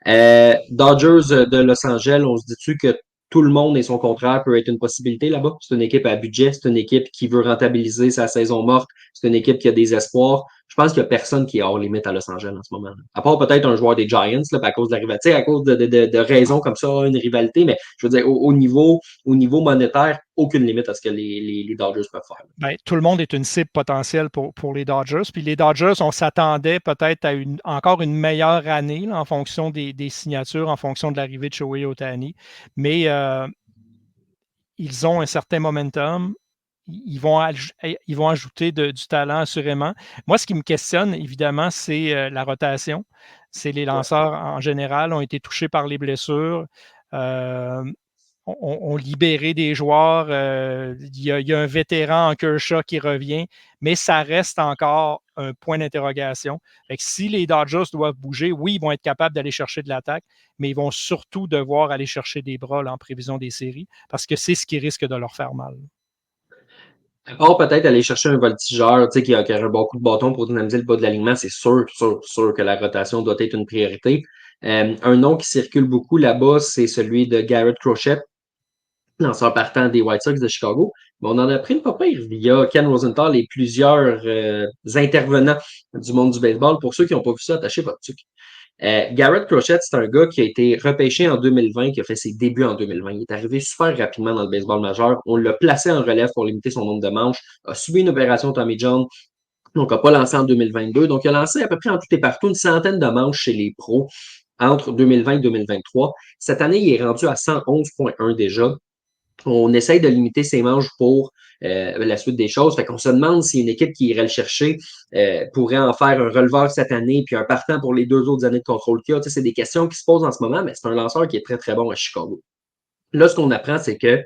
Dodgers de Los Angeles, on se dit-tu que tout le monde et son contraire peut être une possibilité là-bas? C'est une équipe à budget, c'est une équipe qui veut rentabiliser sa saison morte, c'est une équipe qui a des espoirs. Je pense qu'il n'y a personne qui est hors limite à Los Angeles en ce moment. Là. À part peut-être un joueur des Giants, là, à cause de la rivalité, à cause de raisons comme ça, une rivalité, mais je veux dire, au niveau monétaire, aucune limite à ce que les Dodgers peuvent faire. Ben, tout le monde est une cible potentielle pour les Dodgers. Puis les Dodgers, on s'attendait peut-être à encore une meilleure année là, en fonction des signatures, en fonction de l'arrivée de Shohei Ohtani. Mais ils ont un certain momentum. Ils vont ajouter du talent assurément. Moi, ce qui me questionne, évidemment, c'est la rotation. C'est les lanceurs en général ont été touchés par les blessures. Ont libéré des joueurs. Il y a un vétéran en Kershaw qui revient, mais ça reste encore un point d'interrogation. Fait que si les Dodgers doivent bouger, oui, ils vont être capables d'aller chercher de l'attaque, mais ils vont surtout devoir aller chercher des bras là, en prévision des séries, parce que c'est ce qui risque de leur faire mal. Or, peut-être aller chercher un voltigeur, tu sais, qui a un bon coup de bâton pour dynamiser le bas de l'alignement, c'est sûr, sûr, sûr que la rotation doit être une priorité. Un nom qui circule beaucoup là-bas, c'est celui de Garrett Crochet, lanceur partant des White Sox de Chicago. Mais on en a pris une pas pire via Ken Rosenthal et plusieurs intervenants du monde du baseball. Pour ceux qui n'ont pas vu ça, attachez votre truc. Garrett Crochet, c'est un gars qui a été repêché en 2020, qui a fait ses débuts en 2020. Il est arrivé super rapidement dans le baseball majeur. On l'a placé en relève pour limiter son nombre de manches, a subi une opération Tommy John, donc n'a pas lancé en 2022. Donc, il a lancé à peu près en tout et partout une centaine de manches chez les pros entre 2020 et 2023. Cette année, il est rendu à 111,1 déjà. on essaye de limiter ses manches pour la suite des choses. Fait qu'on se demande si une équipe qui irait le chercher pourrait en faire un releveur cette année, puis un partant pour les 2 autres années de contrôle qu'il y a. C'est des questions qui se posent en ce moment, mais c'est un lanceur qui est très, très bon à Chicago. Là, ce qu'on apprend, c'est que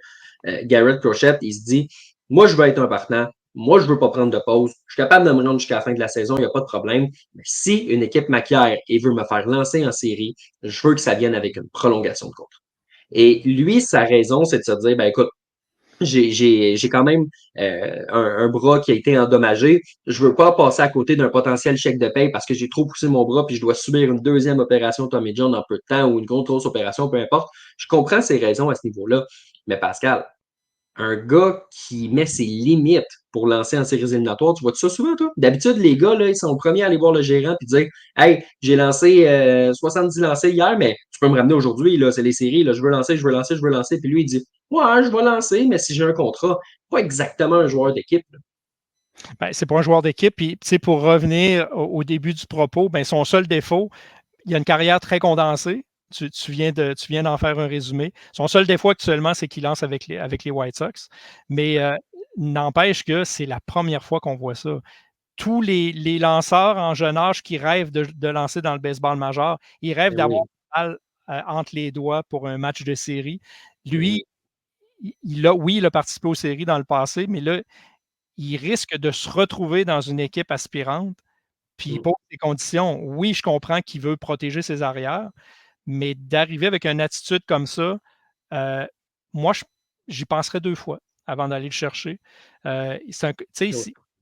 Garrett Crochet, il se dit, moi, je veux être un partant. Moi, je ne veux pas prendre de pause. Je suis capable de me rendre jusqu'à la fin de la saison, il n'y a pas de problème. Mais si une équipe m'acquiert et veut me faire lancer en série, je veux que ça vienne avec une prolongation de contrat. Et lui, sa raison, c'est de se dire, ben écoute, j'ai quand même un bras qui a été endommagé. Je veux pas passer à côté d'un potentiel chèque de paye parce que j'ai trop poussé mon bras puis je dois subir une deuxième opération Tommy John en peu de temps ou une grosse opération, peu importe. Je comprends ses raisons à ce niveau-là. Mais Pascal, un gars qui met ses limites pour lancer en séries éliminatoires, tu vois ça souvent, toi? D'habitude, les gars, là, ils sont premiers à aller voir le gérant et dire Hey, j'ai lancé 70 lancés hier, mais tu peux me ramener aujourd'hui, là, c'est les séries, là, je veux lancer, je veux lancer, je veux lancer. Puis lui, il dit Ouais, je vais lancer, mais si j'ai un contrat, pas exactement un joueur d'équipe. Ben, c'est pas un joueur d'équipe. Puis, pour revenir au début du propos, ben, son seul défaut, il a une carrière très condensée. Tu viens d'en faire un résumé. Son seul défaut actuellement, c'est qu'il lance avec les White Sox. Mais n'empêche que c'est la première fois qu'on voit ça. Tous les lanceurs en jeune âge qui rêvent de lancer dans le baseball majeur, ils rêvent Ben d'avoir oui, une balle entre les doigts pour un match de série. ben oui. Lui, oui, il a participé aux séries dans le passé, mais là, il risque de se retrouver dans une équipe aspirante. Puis Mm, pour les conditions, oui, je comprends qu'il veut protéger ses arrières, mais d'arriver avec une attitude comme ça, euh, moi, j'y penserais 2 fois avant d'aller le chercher. ouais.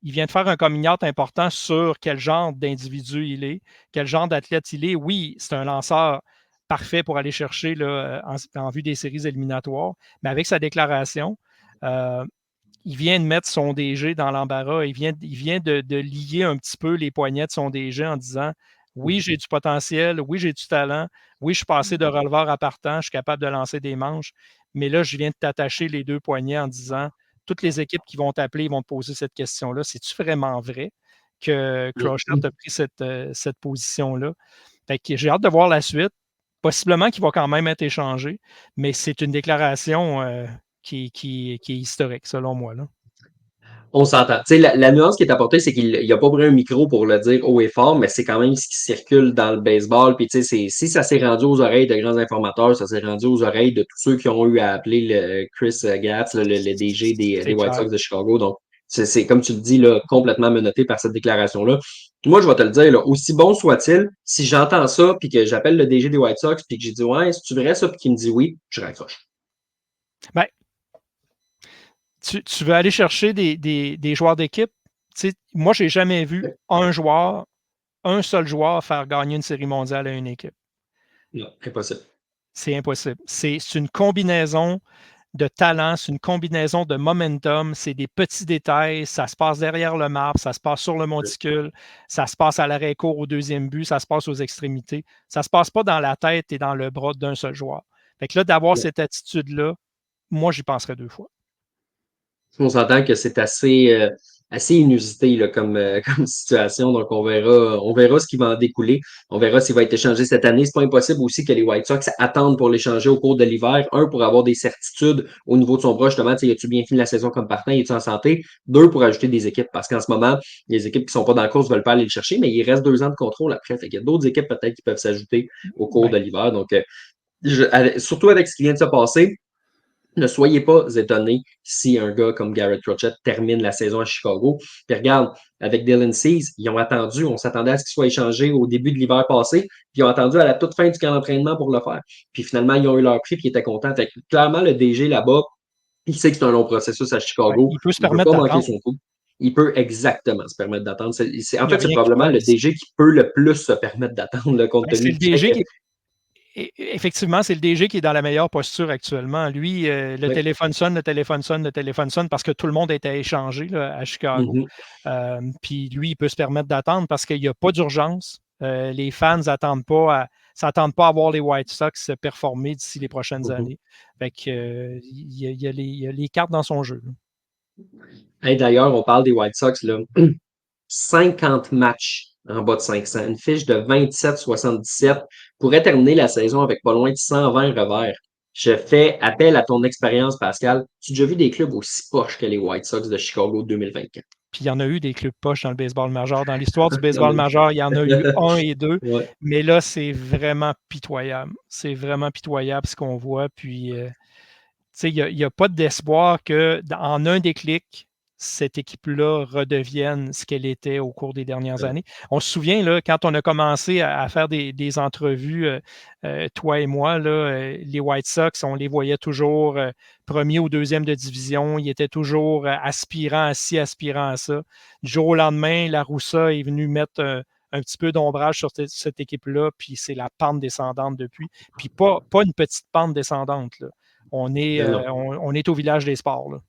Il vient de faire un coming out important sur quel genre d'individu il est, quel genre d'athlète il est. Oui, c'est un lanceur parfait pour aller chercher là, en vue des séries éliminatoires, mais avec sa déclaration, euh, il vient de mettre son DG dans l'embarras. Il vient de lier un petit peu les poignets de son DG en disant oui, j'ai du potentiel, oui, j'ai du talent, oui, je suis passé de releveur à partant, je suis capable de lancer des manches, mais là, je viens de t'attacher les 2 poignets en disant toutes les équipes qui vont t'appeler ils vont te poser cette question-là. C'est-tu vraiment vrai que Crochet a pris cette position-là? Fait que j'ai hâte de voir la suite. Possiblement qu'il va quand même être échangé, mais c'est une déclaration qui est historique, selon moi. Là. On s'entend. Tu sais, la nuance qui est apportée, c'est qu'il n'a pas pris un micro pour le dire haut et fort, mais c'est quand même ce qui circule dans le baseball. Puis, tu sais, si ça s'est rendu aux oreilles de grands informateurs, ça s'est rendu aux oreilles de tous ceux qui ont eu à appeler le Chris Gatz, le DG des C'est White clair. Sox de Chicago. Donc, c'est comme tu le dis, là, complètement menotté par cette déclaration-là. Moi, je vais te le dire, là, aussi bon soit-il, si j'entends ça, puis que j'appelle le DG des White Sox, puis que j'ai dit ouais, c'est-tu vrai ça, puis qu'il me dit oui, je raccroche. Ben, tu veux aller chercher des joueurs d'équipe. Moi, je n'ai jamais vu un seul joueur faire gagner une série mondiale à une équipe. Non, impossible. C'est impossible. C'est une combinaison de talent, c'est une combinaison de momentum, c'est des petits détails, ça se passe derrière le marbre, ça se passe sur le monticule, ça se passe à l'arrêt court au deuxième but, ça se passe aux extrémités. Ça ne se passe pas dans la tête et dans le bras d'un seul joueur. Fait que là, d'avoir cette attitude-là, moi, j'y penserais 2 fois. On s'entend que c'est assez inusité là, comme situation. Donc, on verra ce qui va en découler. On verra s'il va être échangé cette année. C'est pas impossible aussi que les White Sox attendent pour l'échanger au cours de l'hiver. Un, pour avoir des certitudes au niveau de son bras, justement. As-tu bien fini la saison comme partant? Es-tu en santé? Deux, pour ajouter des équipes. Parce qu'en ce moment, les équipes qui sont pas dans la course ne veulent pas aller le chercher, mais il reste 2 ans de contrôle après. Fait qu'il y a d'autres équipes peut-être qui peuvent s'ajouter au cours de Ben, l'hiver. Donc, surtout avec ce qui vient de se passer, ne soyez pas étonnés si un gars comme Garrett Crochet termine la saison à Chicago. Puis regarde, avec Dylan Cease, ils ont attendu, on s'attendait à ce qu'il soit échangé au début de l'hiver passé, puis ils ont attendu à la toute fin du camp d'entraînement pour le faire. Puis finalement, ils ont eu leur prix, puis ils étaient contents. Fait que, clairement, le DG là-bas, il sait que c'est un long processus à Chicago. il peut se Il ne veut permettre pas manquer d'attendre. son coup. Il peut exactement se permettre d'attendre. En Il n'y a fait, c'est rien qui probablement le presse. DG qui peut le plus se permettre d'attendre, compte Ben, c'est tenu le du fait DG que. qui effectivement, c'est le DG qui est dans la meilleure posture actuellement. Lui, le Oui. téléphone sonne, le téléphone sonne, le téléphone sonne parce que tout le monde était échangé là, à Chicago. Mhm. Puis lui, il peut se permettre d'attendre parce qu'il n'y a pas d'urgence. Les fans s'attendent pas à voir les White Sox performer d'ici les prochaines Mhm. années. Fait que, il y a les cartes dans son jeu. Là. Hey, d'ailleurs, on parle des White Sox, là. 50 matchs en bas de 500. Une fiche de 27,77 pourrait terminer la saison avec pas loin de 120 revers. Je fais appel à ton expérience, Pascal. Tu as déjà vu des clubs aussi poches que les White Sox de Chicago 2024? Puis il y en a eu des clubs poches dans le baseball majeur. Dans l'histoire du Il y en a baseball eu. majeur, il y en a eu un et deux, Ouais. mais là, c'est vraiment pitoyable. C'est vraiment pitoyable ce qu'on voit. Puis, il n'y a pas d'espoir qu'en un déclic, cette équipe-là redevienne ce qu'elle était au cours des dernières Ouais. années. On se souvient, là, quand on a commencé à faire des entrevues, toi et moi, là, les White Sox, on les voyait toujours premier ou deuxième de division. Ils étaient toujours aspirants à ci, aspirants à ça. Du jour au lendemain, la Roussa est venue mettre un petit peu d'ombrage sur cette équipe-là, puis c'est la pente descendante depuis. Puis pas une petite pente descendante, là. Non, non. On est au village des sports, là.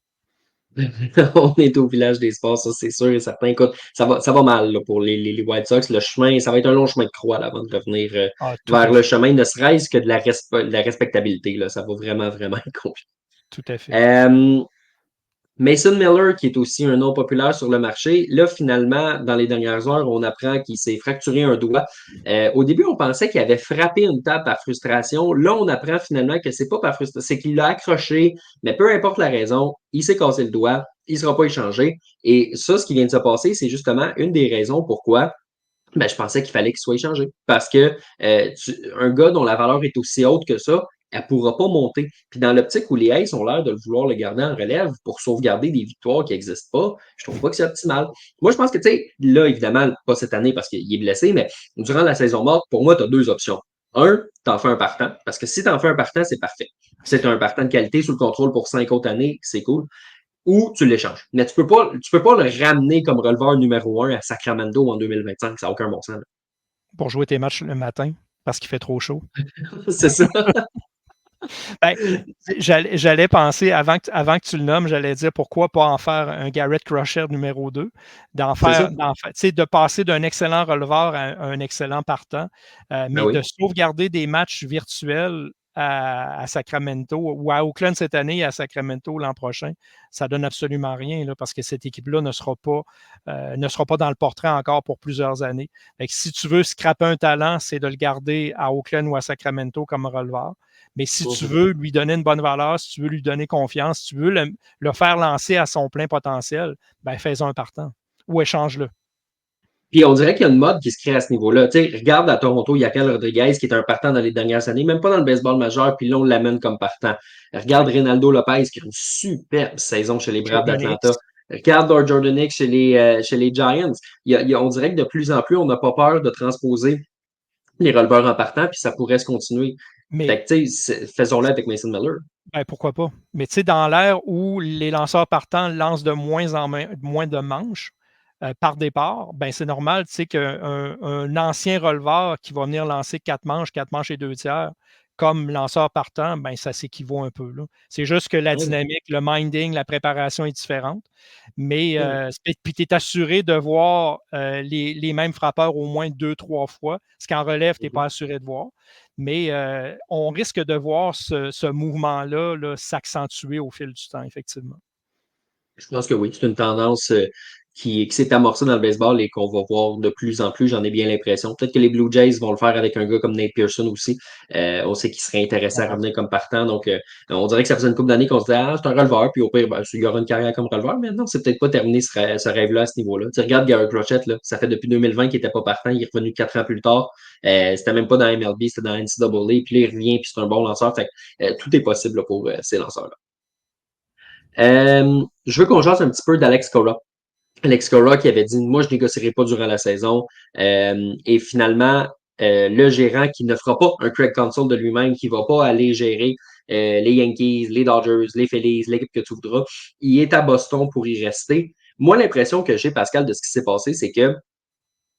On est au village des sports, ça c'est sûr et certain. Écoute, ça va mal là, pour les White Sox. Le chemin, ça va être un long chemin de croix là, avant de revenir Ah, tout vers à le fait. chemin, ne serait-ce que de la respectabilité. Là. Ça va vraiment, vraiment être compliqué. Tout à fait. Euh, Mason Miller, qui est aussi un nom populaire sur le marché, là, finalement, dans les dernières heures, on apprend qu'il s'est fracturé un doigt. Au début, on pensait qu'il avait frappé une table par frustration. Là, on apprend finalement que c'est pas par frustration, c'est qu'il l'a accroché, mais peu importe la raison, il s'est cassé le doigt, il ne sera pas échangé. Et ça, ce qui vient de se passer, c'est justement une des raisons pourquoi ben, je pensais qu'il fallait qu'il soit échangé. Parce que un gars dont la valeur est aussi haute que ça, elle ne pourra pas monter. Puis dans l'optique où les Aces ont l'air de vouloir le garder en relève pour sauvegarder des victoires qui n'existent pas, je trouve pas que c'est optimal. Moi, je pense que, tu sais, là, évidemment, pas cette année parce qu'il est blessé, mais durant la saison morte, pour moi, tu as deux options. Un, tu en fais un partant, parce que si tu en fais un partant, c'est parfait. Si tu un partant de qualité sous le contrôle pour 5 autres années, c'est cool ou tu l'échanges. Mais tu peux pas le ramener comme releveur numéro 1 à Sacramento en 2025. Ça n'a aucun bon sens. Pour jouer tes matchs le matin, parce qu'il fait trop chaud. C'est ça. Ben, j'allais penser, avant que tu le nommes, j'allais dire pourquoi pas en faire un Garrett Crusher numéro 2, C'est ça. de passer d'un excellent releveur à un excellent partant, Ben mais oui. de sauvegarder des matchs virtuels à Sacramento ou à Oakland cette année et à Sacramento l'an prochain, ça donne absolument rien là, parce que cette équipe-là ne sera pas dans le portrait encore pour plusieurs années. Fait que si tu veux scraper un talent, c'est de le garder à Oakland ou à Sacramento comme releveur. Mais si tu veux lui donner une bonne valeur, si tu veux lui donner confiance, si tu veux le faire lancer à son plein potentiel, ben fais-en un partant ou échange-le. Puis on dirait qu'il y a une mode qui se crée à ce niveau-là. Tu sais, regarde à Toronto, il y a Yakel Rodriguez qui est un partant dans les dernières années, même pas dans le baseball majeur, puis là on l'amène comme partant. Regarde Reynaldo Lopez qui a une superbe saison chez les Braves Jordan d'Atlanta. Hicks. Regarde Jordan Hicks chez les Giants. On dirait que de plus en plus, on n'a pas peur de transposer les releveurs en partant, puis ça pourrait se continuer. Mais Fait que, tu sais, faisons-le avec Mason Miller. ben, pourquoi pas? Mais tu sais, dans l'ère où les lanceurs partants lancent de moins en moins de manches par départ, ben c'est normal, tu sais, qu'un ancien releveur qui va venir lancer 4 manches et 2 tiers, comme lanceur partant, ben ça s'équivaut un peu, là. C'est juste que la Oui, dynamique, le minding, la préparation est différente. Mais oui. puis tu es assuré de voir les mêmes frappeurs au moins 2, 3 fois, ce qu'en relève, tu n'es pas assuré de voir. Mais on risque de voir ce mouvement-là là, s'accentuer au fil du temps, effectivement. Je pense que oui, c'est une tendance qui s'est amorcée dans le baseball et qu'on va voir de plus en plus, j'en ai bien l'impression. Peut-être que les Blue Jays vont le faire avec un gars comme Nate Pearson aussi. On sait qu'il serait intéressé à revenir comme partant. Donc, on dirait que ça faisait une couple d'années qu'on se disait, ah, c'est un releveur, puis au pire, ben, il y aura une carrière comme releveur. Mais non, c'est peut-être pas terminé ce rêve-là à ce niveau-là. Tu regardes Garrett Crochet, là, ça fait depuis 2020 qu'il était pas partant, il est revenu 4 ans plus tard. C'était même pas dans MLB, c'était dans NCAA, puis là, il revient, puis c'est un bon lanceur. Fait tout est possible là, pour ces lanceurs-là. Je veux qu'on jase un petit peu d'Alex Cora. Alex Cora qui avait dit moi je négocierai pas durant la saison et finalement le gérant qui ne fera pas un Craig Counsell de lui-même, qui va pas aller gérer les Yankees, les Dodgers, les Phillies, l'équipe que tu voudras, il est à Boston pour y rester. Moi l'impression que j'ai, Pascal, de ce qui s'est passé, c'est que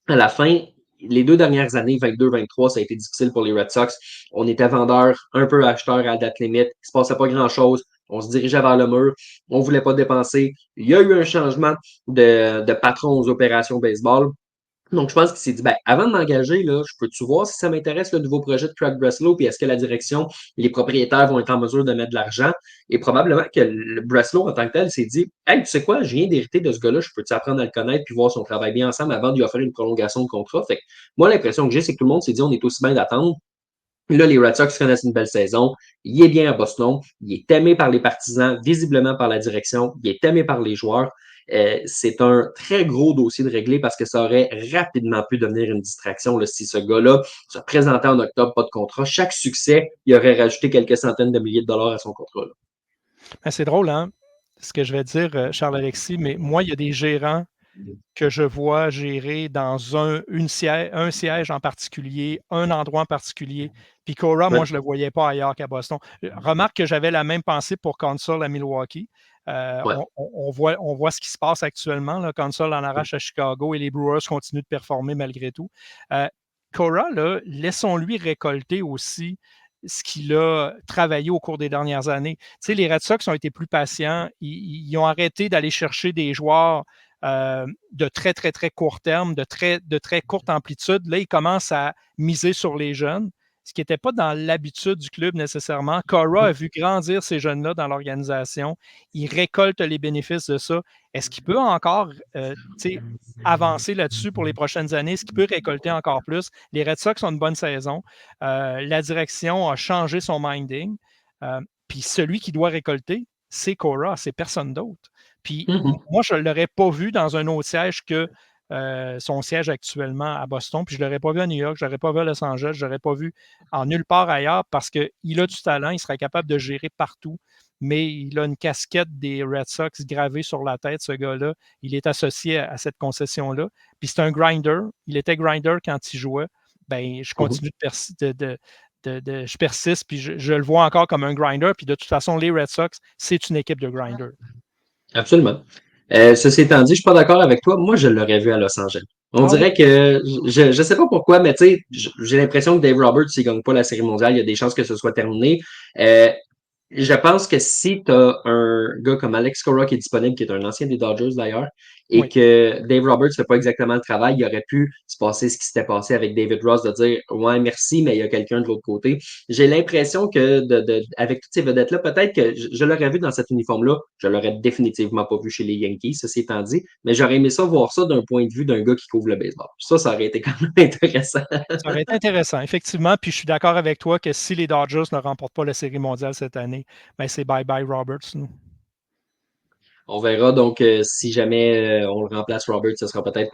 à la fin, les 2 dernières années, 22-23, ça a été difficile pour les Red Sox. On était vendeurs, un peu acheteurs à la date limite. Il ne se passait pas grand-chose. On se dirigeait vers le mur. On ne voulait pas dépenser. Il y a eu un changement de patron aux opérations baseball. Donc, je pense qu'il s'est dit, ben, avant de m'engager, là, je peux-tu voir si ça m'intéresse le nouveau projet de Craig Breslow, puis est-ce que la direction, les propriétaires vont être en mesure de mettre de l'argent? Et probablement que le Breslow, en tant que tel, s'est dit, hey, tu sais quoi, je viens d'hériter de ce gars-là, je peux-tu apprendre à le connaître, puis voir si on travaille bien ensemble avant de lui offrir une prolongation de contrat? Fait que moi, l'impression que j'ai, c'est que tout le monde s'est dit, on est aussi bien d'attendre. Là, les Red Sox connaissent une belle saison. Il est bien à Boston. Il est aimé par les partisans, visiblement par la direction. Il est aimé par les joueurs. C'est un très gros dossier de régler parce que ça aurait rapidement pu devenir une distraction là, si ce gars-là se présentait en octobre, pas de contrat. Chaque succès, il aurait rajouté quelques centaines de milliers de dollars à son contrat. Là. Ben, c'est drôle, hein? Ce que je vais dire, Charles-Alexis, mais moi, il y a des gérants que je vois gérer dans un siège en particulier, un endroit en particulier. Puis Cora, moi, Ouais. je ne le voyais pas ailleurs qu'à Boston. Remarque que j'avais la même pensée pour Console à Milwaukee. Ouais. On voit ce qui se passe actuellement. Là. Console en arrache à Chicago et les Brewers continuent de performer malgré tout. Cora, là, laissons-lui récolter aussi ce qu'il a travaillé au cours des dernières années. Tu sais, les Red Sox ont été plus patients. Ils ont arrêté d'aller chercher des joueurs de très, très, très court terme, de très courte amplitude. Là, ils commencent à miser sur les jeunes, ce qui n'était pas dans l'habitude du club nécessairement. Cora a vu grandir ces jeunes-là dans l'organisation. Il récolte les bénéfices de ça. Est-ce qu'il peut encore avancer là-dessus pour les prochaines années? Est-ce qu'il peut récolter encore plus? Les Red Sox ont une bonne saison. La direction a changé son minding. Puis celui qui doit récolter, c'est Cora, c'est personne d'autre. Puis moi, je ne l'aurais pas vu dans un autre siège que son siège actuellement à Boston. Puis je ne l'aurais pas vu à New York, je ne l'aurais pas vu à Los Angeles, je ne l'aurais pas vu en nulle part ailleurs parce qu'il a du talent, il serait capable de gérer partout. Mais il a une casquette des Red Sox gravée sur la tête, ce gars-là. Il est associé à cette concession-là. Puis c'est un grinder. Il était grinder quand il jouait. Ben, je continue je persiste, puis je le vois encore comme un grinder. Puis de toute façon, les Red Sox, c'est une équipe de grinders. Absolument. Ceci étant dit, je suis pas d'accord avec toi. Moi, je l'aurais vu à Los Angeles. On Ah oui? dirait que je sais pas pourquoi, mais tu sais, j'ai l'impression que Dave Roberts, s'il gagne pas la Série mondiale, il y a des chances que ce soit terminé. Je pense que si tu as un gars comme Alex Cora qui est disponible, qui est un ancien des Dodgers d'ailleurs, et Oui. que Dave Roberts ne fait pas exactement le travail, il aurait pu se passer ce qui s'était passé avec David Ross, de dire ouais, merci, mais il y a quelqu'un de l'autre côté. J'ai l'impression que avec toutes ces vedettes-là, peut-être que je l'aurais vu dans cet uniforme-là, je l'aurais définitivement pas vu chez les Yankees, ceci étant dit, mais j'aurais aimé ça voir ça d'un point de vue d'un gars qui couvre le baseball. Ça aurait été quand même intéressant. Ça aurait été intéressant, effectivement. Puis je suis d'accord avec toi que si les Dodgers ne remportent pas la Série mondiale cette année, ben c'est bye-bye Roberts. Nous. On verra donc si jamais on le remplace Robert, ce sera peut-être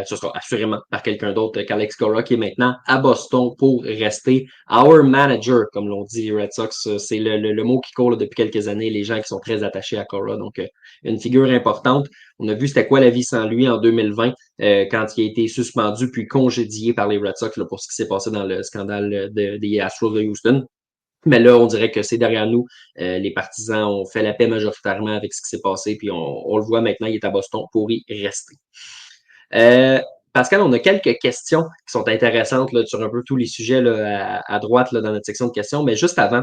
ce sera assurément par quelqu'un d'autre qu'Alex Cora qui est maintenant à Boston pour rester our manager, comme l'on dit les Red Sox. C'est le mot qui court là, depuis quelques années, les gens qui sont très attachés à Cora. Donc une figure importante. On a vu c'était quoi la vie sans lui en 2020 quand il a été suspendu puis congédié par les Red Sox là, pour ce qui s'est passé dans le scandale des Astros de Houston. Mais là, on dirait que c'est derrière nous. Les partisans ont fait la paix majoritairement avec ce qui s'est passé, puis on le voit maintenant, il est à Boston pour y rester. Pascal, on a quelques questions qui sont intéressantes là, sur un peu tous les sujets là, à droite là, dans notre section de questions, mais juste avant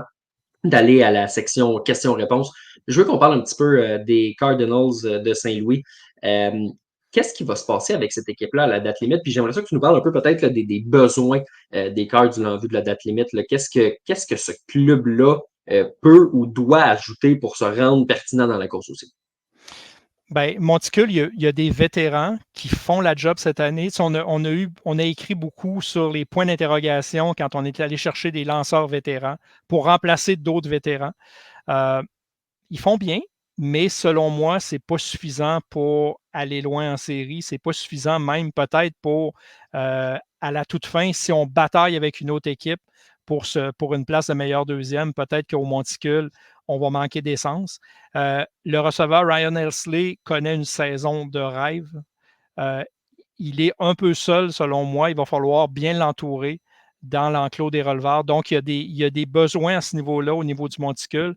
d'aller à la section questions-réponses, je veux qu'on parle un petit peu des Cardinals de Saint-Louis. Euh, Qu'est-ce qui va se passer avec cette équipe-là à la date limite? Puis j'aimerais ça que tu nous parles un peu peut-être là, des besoins des Cards en vue de la date limite. Qu'est-ce que ce club-là peut ou doit ajouter pour se rendre pertinent dans la course aussi? Ben, Monticule, il y a des vétérans qui font la job cette année. Tu sais, on a écrit beaucoup sur les points d'interrogation quand on est allé chercher des lanceurs vétérans pour remplacer d'autres vétérans. Ils font bien, mais selon moi, ce n'est pas suffisant pour aller loin en série. Ce n'est pas suffisant même peut-être pour, à la toute fin, si on bataille avec une autre équipe pour une place de meilleur deuxième, peut-être qu'au Monticule, on va manquer d'essence. Le receveur Ryan Helsley connaît une saison de rêve. Euh, il est un peu seul, selon moi. Il va falloir bien l'entourer dans l'enclos des releveurs. Donc, il y a des besoins à ce niveau-là, au niveau du Monticule.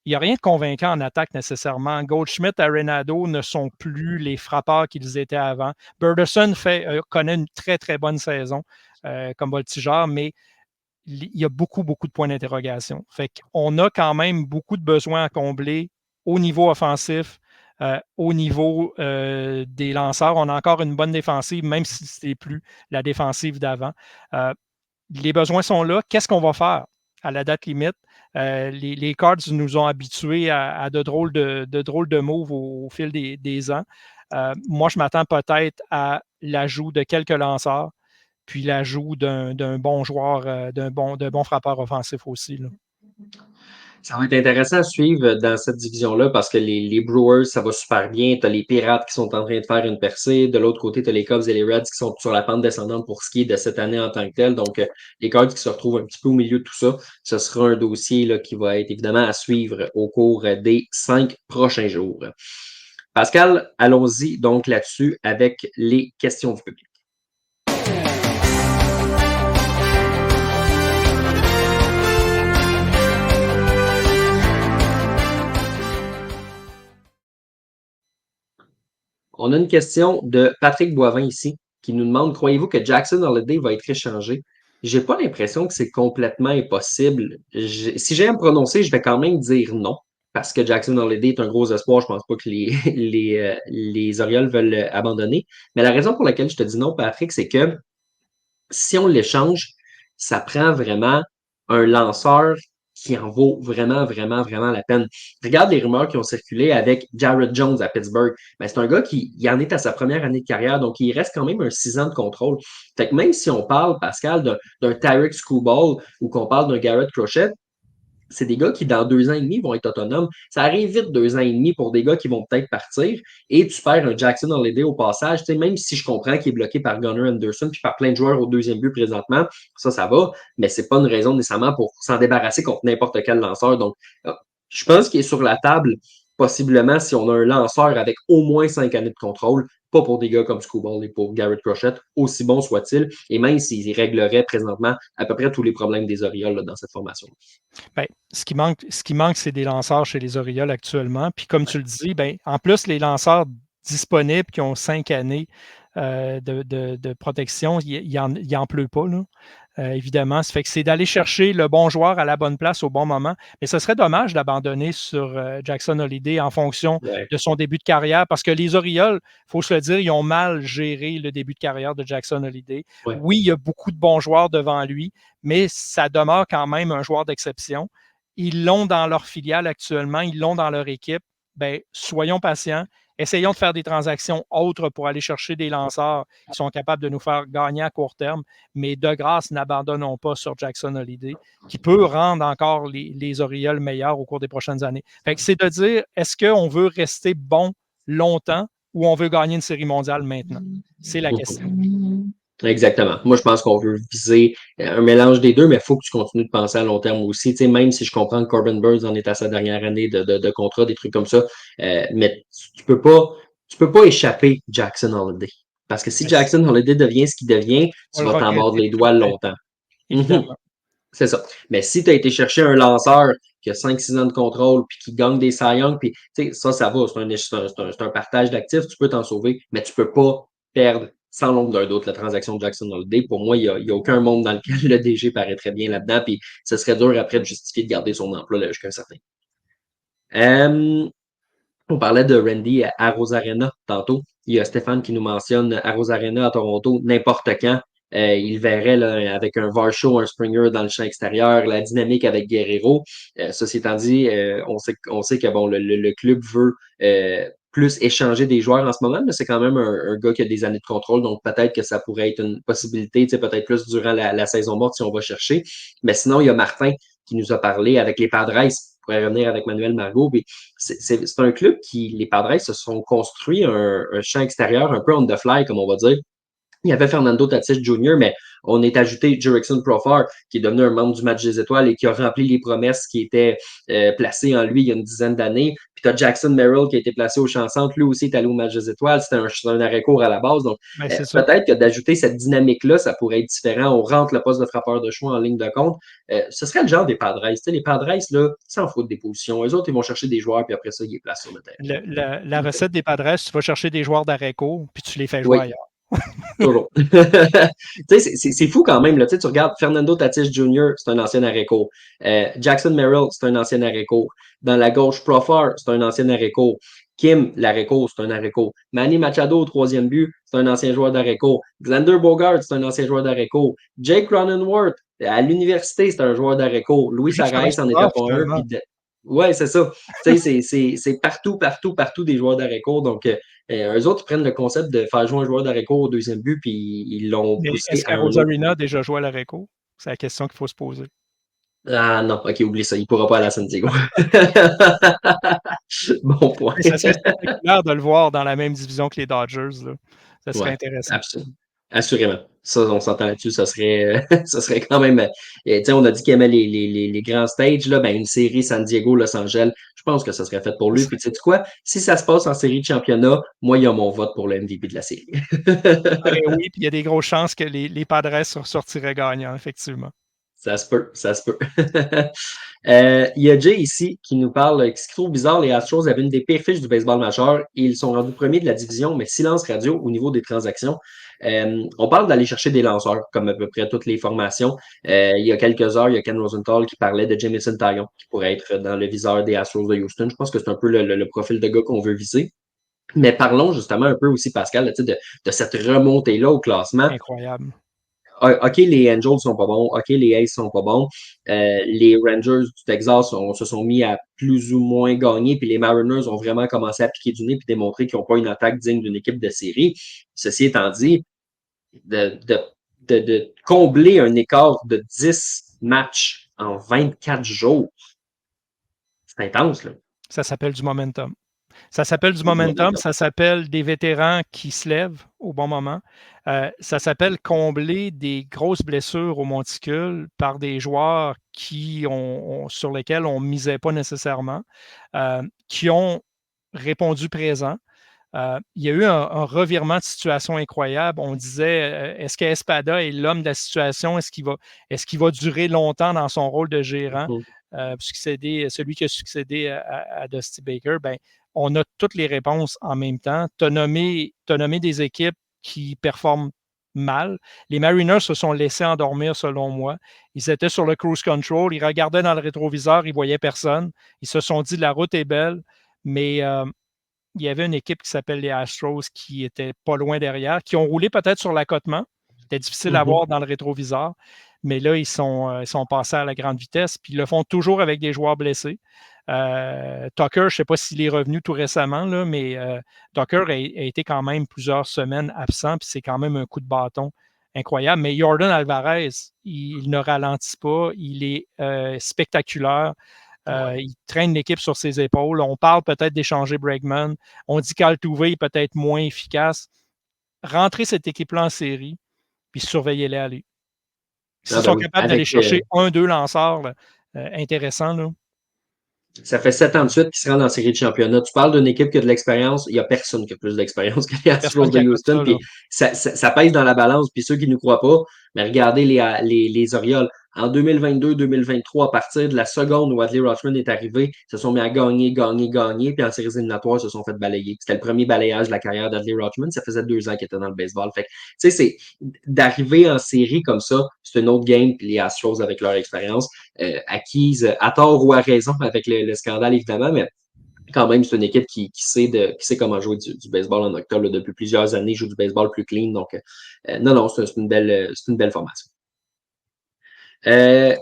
Il n'y a rien de convaincant en attaque nécessairement. Goldschmidt et Arenado ne sont plus les frappeurs qu'ils étaient avant. Burleson connaît une très, très bonne saison comme voltigeur, mais il y a beaucoup, beaucoup de points d'interrogation. Fait qu'on a quand même beaucoup de besoins à combler au niveau offensif, au niveau des lanceurs. On a encore une bonne défensive, même si ce n'est plus la défensive d'avant. Les besoins sont là. Qu'est-ce qu'on va faire à la date limite? Les Cards nous ont habitués à de drôles de moves au fil des ans. Moi, je m'attends peut-être à l'ajout de quelques lanceurs, puis l'ajout d'un bon joueur, d'un bon frappeur offensif aussi, là. Ça va être intéressant à suivre dans cette division-là parce que les Brewers, ça va super bien. Tu as les Pirates qui sont en train de faire une percée. De l'autre côté, tu as les Cubs et les Reds qui sont sur la pente descendante pour ce qui est de cette année en tant que telle. Donc, les Cards qui se retrouvent un petit peu au milieu de tout ça, ce sera un dossier là, qui va être évidemment à suivre au cours des 5 prochains jours. Pascal, allons-y donc là-dessus avec les questions du public. On a une question de Patrick Boivin ici qui nous demande: croyez-vous que Jackson Holliday va être échangé? J'ai pas l'impression que c'est complètement impossible. Si j'ai à me prononcer, je vais quand même dire non. Parce que Jackson Holliday est un gros espoir. Je pense pas que les Orioles veulent abandonner. Mais la raison pour laquelle je te dis non, Patrick, c'est que si on l'échange, ça prend vraiment un lanceur qui en vaut vraiment, vraiment, vraiment la peine. Regarde les rumeurs qui ont circulé avec Jared Jones à Pittsburgh. Ben, c'est un gars qui il en est à sa première année de carrière, donc il reste quand même un 6 ans de contrôle. Fait que même si on parle, Pascal, d'un Tyreek Skubal ou qu'on parle d'un Garrett Crochet, c'est des gars qui, dans 2 ans et demi, vont être autonomes. Ça arrive vite, 2 ans et demi, pour des gars qui vont peut-être partir. Et tu perds un Jackson Holliday au passage. Tu sais, même si je comprends qu'il est bloqué par Gunnar Anderson puis par plein de joueurs au deuxième but présentement, ça va. Mais c'est pas une raison nécessairement pour s'en débarrasser contre n'importe quel lanceur. Donc, je pense qu'il est sur la table, possiblement, si on a un lanceur avec au moins 5 années de contrôle, pas pour des gars comme Skubal et pour Garrett Crochet, aussi bon soit-il, et même s'il réglerait présentement à peu près tous les problèmes des Orioles là, dans cette formation. Ben, ce qui manque, c'est des lanceurs chez les Orioles actuellement. Puis comme tu le dis, ben, en plus, les lanceurs disponibles qui ont 5 années de protection, il en pleut pas, là. Évidemment. Ça fait que c'est d'aller chercher le bon joueur à la bonne place au bon moment. Mais ce serait dommage d'abandonner sur Jackson Holliday en fonction de son début de carrière parce que les Orioles, il faut se le dire, ils ont mal géré le début de carrière de Jackson Holliday. Ouais. Oui, il y a beaucoup de bons joueurs devant lui, mais ça demeure quand même un joueur d'exception. Ils l'ont dans leur filiale actuellement, ils l'ont dans leur équipe. Ben, soyons patients. Essayons de faire des transactions autres pour aller chercher des lanceurs qui sont capables de nous faire gagner à court terme, mais de grâce, n'abandonnons pas sur Jackson Holliday, qui peut rendre encore les Orioles meilleurs au cours des prochaines années. Fait que c'est de dire, est-ce qu'on veut rester bon longtemps ou on veut gagner une série mondiale maintenant? C'est la question. Exactement. Moi, je pense qu'on veut viser un mélange des deux, mais il faut que tu continues de penser à long terme aussi. Tu sais, même si je comprends que Corbin Burns en est à sa dernière année de contrat, des trucs comme ça, mais tu peux pas échapper Jackson Holiday. Parce que si Jackson Holiday devient ce qu'il devient, tu vas t'en mordre les doigts longtemps. Évidemment. C'est ça. Mais si tu as été chercher un lanceur qui a 5-6 ans de contrôle puis qui gagne des Cy Young, puis ça va, c'est un partage d'actifs, tu peux t'en sauver, mais tu peux pas perdre sans l'ombre d'un doute la transaction de Jackson Holiday. Pour moi, il y a aucun monde dans lequel le DG paraît très bien là-dedans, puis ce serait dur après de justifier de garder son emploi là, jusqu'à un certain. On parlait de Randy à Rosarena tantôt. Il y a Stéphane qui nous mentionne à Rosarena à Toronto, n'importe quand. Il verrait là, avec un Varsho, un Springer dans le champ extérieur, la dynamique avec Guerrero. Ceci étant dit, on sait que bon, le club veut plus échanger des joueurs en ce moment, mais c'est quand même un gars qui a des années de contrôle, donc peut-être que ça pourrait être une possibilité, peut-être plus durant la saison morte si on va chercher. Mais sinon, il y a Martin qui nous a parlé avec les Padres. On pourrait revenir avec Manuel Margot. C'est un club qui, les Padres, se sont construits un champ extérieur un peu on the fly, comme on va dire. Il y avait Fernando Tatis Jr., mais on est ajouté Jurickson Profar, qui est devenu un membre du match des étoiles et qui a rempli les promesses qui étaient placées en lui il y a une dizaine d'années. Puis tu as Jackson Merrill qui a été placé au champ centre. Lui aussi est allé au match des étoiles. C'était un arrêt-court à la base. Donc, peut-être que d'ajouter cette dynamique-là, ça pourrait être différent. On rentre le poste de frappeur de choix en ligne de compte. Ce serait le genre des Padres. Les Padres, là, sans faute des positions. Eux autres, ils vont chercher des joueurs, puis après ça, ils les placent sur le terrain. La recette des Padres, tu vas chercher des joueurs d'arrêt-court, puis tu les fais jouer ailleurs. Toujours. C'est fou quand même. Là. Tu regardes Fernando Tatis Jr., c'est un ancien arrêt-court. Jackson Merrill, c'est un ancien arrêt-court. Dans la gauche, Profar, c'est un ancien arrêt-court. Kim, l'arrêt-court, c'est un arrêt-court. Manny Machado, au troisième but, c'est un ancien joueur d'arrêt-court. Xander Bogart, c'est un ancien joueur d'arrêt-court. Jake Cronenworth, à l'université, c'est un joueur d'arrêt-court. Louis Arraez en était pas un. Ouais, c'est ça. C'est partout des joueurs d'arrêt-court. Donc, Eux autres, ils prennent le concept de faire jouer un joueur d'arrêt-court au deuxième but, puis ils l'ont Mais poussé est-ce à un autre. qu'Arozarena a déjà joué à l'Areco? C'est la question qu'il faut se poser. Ah non, ok, oublie ça, il pourra pas aller à San Diego. Bon point. Mais ça serait spectaculaire de le voir dans la même division que les Dodgers, là. Ça serait Ouais, intéressant. assurément. Ça, on s'entend là-dessus, ça serait, ça serait quand même. Tu sais, on a dit qu'il aimait les grands stages, là, ben, une série San Diego, Los Angeles, je pense que ça serait fait pour lui. Puis, tu sais quoi? Si ça se passe en série de championnat, moi, il y a mon vote pour le MVP de la série. Ben oui, puis il y a des grosses chances que les Padres sortiraient gagnants, effectivement. Ça se peut, ça se peut. Il y a Jay ici qui nous parle, qui se trouve bizarre, les Astros avaient une des pires fiches du baseball majeur et ils sont rendus premiers de la division, mais silence radio au niveau des transactions. On parle d'aller chercher des lanceurs, comme à peu près toutes les formations. Il y a quelques heures, il y a Ken Rosenthal qui parlait de Jamison Taillon, qui pourrait être dans le viseur des Astros de Houston. Je pense que c'est un peu le profil de gars qu'on veut viser. Mais parlons justement un peu aussi, Pascal, là, de cette remontée-là au classement. Incroyable. OK, les Angels sont pas bons. OK, les Aces sont pas bons. Les Rangers du Texas se sont mis à plus ou moins gagner, puis les Mariners ont vraiment commencé à piquer du nez puis démontrer qu'ils n'ont pas une attaque digne d'une équipe de série. Ceci étant dit, de, de, de combler un écart de 10 matchs en 24 jours, c'est intense, là. Ça s'appelle du momentum. Ça s'appelle du momentum, ça s'appelle des vétérans qui se lèvent au bon moment. Ça s'appelle combler des grosses blessures au monticule par des joueurs sur lesquels on ne misait pas nécessairement, qui ont répondu présent. Il y a eu un revirement de situation incroyable. On disait, est-ce qu'Espada est l'homme de la situation? Est-ce qu'il va durer longtemps dans son rôle de gérant? Celui qui a succédé à Dusty Baker, ben, on a toutes les réponses en même temps. Tu as nommé des équipes qui performent mal. Les Mariners se sont laissés endormir, selon moi. Ils étaient sur le cruise control, ils regardaient dans le rétroviseur, ils ne voyaient personne. Ils se sont dit, la route est belle, mais il y avait une équipe qui s'appelle les Astros qui était pas loin derrière, qui ont roulé peut-être sur l'accotement. C'était difficile à voir dans le rétroviseur. Mais là, ils sont passés à la grande vitesse, puis ils le font toujours avec des joueurs blessés. Tucker, je ne sais pas s'il est revenu tout récemment, là, mais Tucker a été quand même plusieurs semaines absent, puis c'est quand même un coup de bâton incroyable. Mais Jordan Alvarez, il ne ralentit pas, il est spectaculaire. Il traîne l'équipe sur ses épaules. On parle peut-être d'échanger Bregman. On dit qu'Altuve est peut-être moins efficace. Rentrez cette équipe-là en série, puis surveillez-les aller. S'ils sont capables d'aller chercher 1-2 lanceurs intéressants, là. Ça fait 7 ans de suite qu'ils se rendent en série de championnat. Tu parles d'une équipe qui a de l'expérience. Il n'y a personne qui a plus d'expérience que les Astros de Houston. Puis ça pèse dans la balance. Puis ceux qui ne nous croient pas, mais regardez les Orioles. En 2022-2023, à partir de la seconde où Adley Rutschman est arrivé, ils se sont mis à gagner. Puis en séries éliminatoires, ils se sont fait balayer. C'était le premier balayage de la carrière d'Adley Rutschman. Ça faisait 2 ans qu'il était dans le baseball. Fait que, tu sais, c'est d'arriver en série comme ça, c'est une autre game. Puis les Astros, avec leur expérience, acquise à tort ou à raison avec le scandale, évidemment, mais quand même, c'est une équipe qui sait comment jouer du baseball en octobre. Là, depuis plusieurs années, joue du baseball plus clean. Donc, non, c'est une belle formation.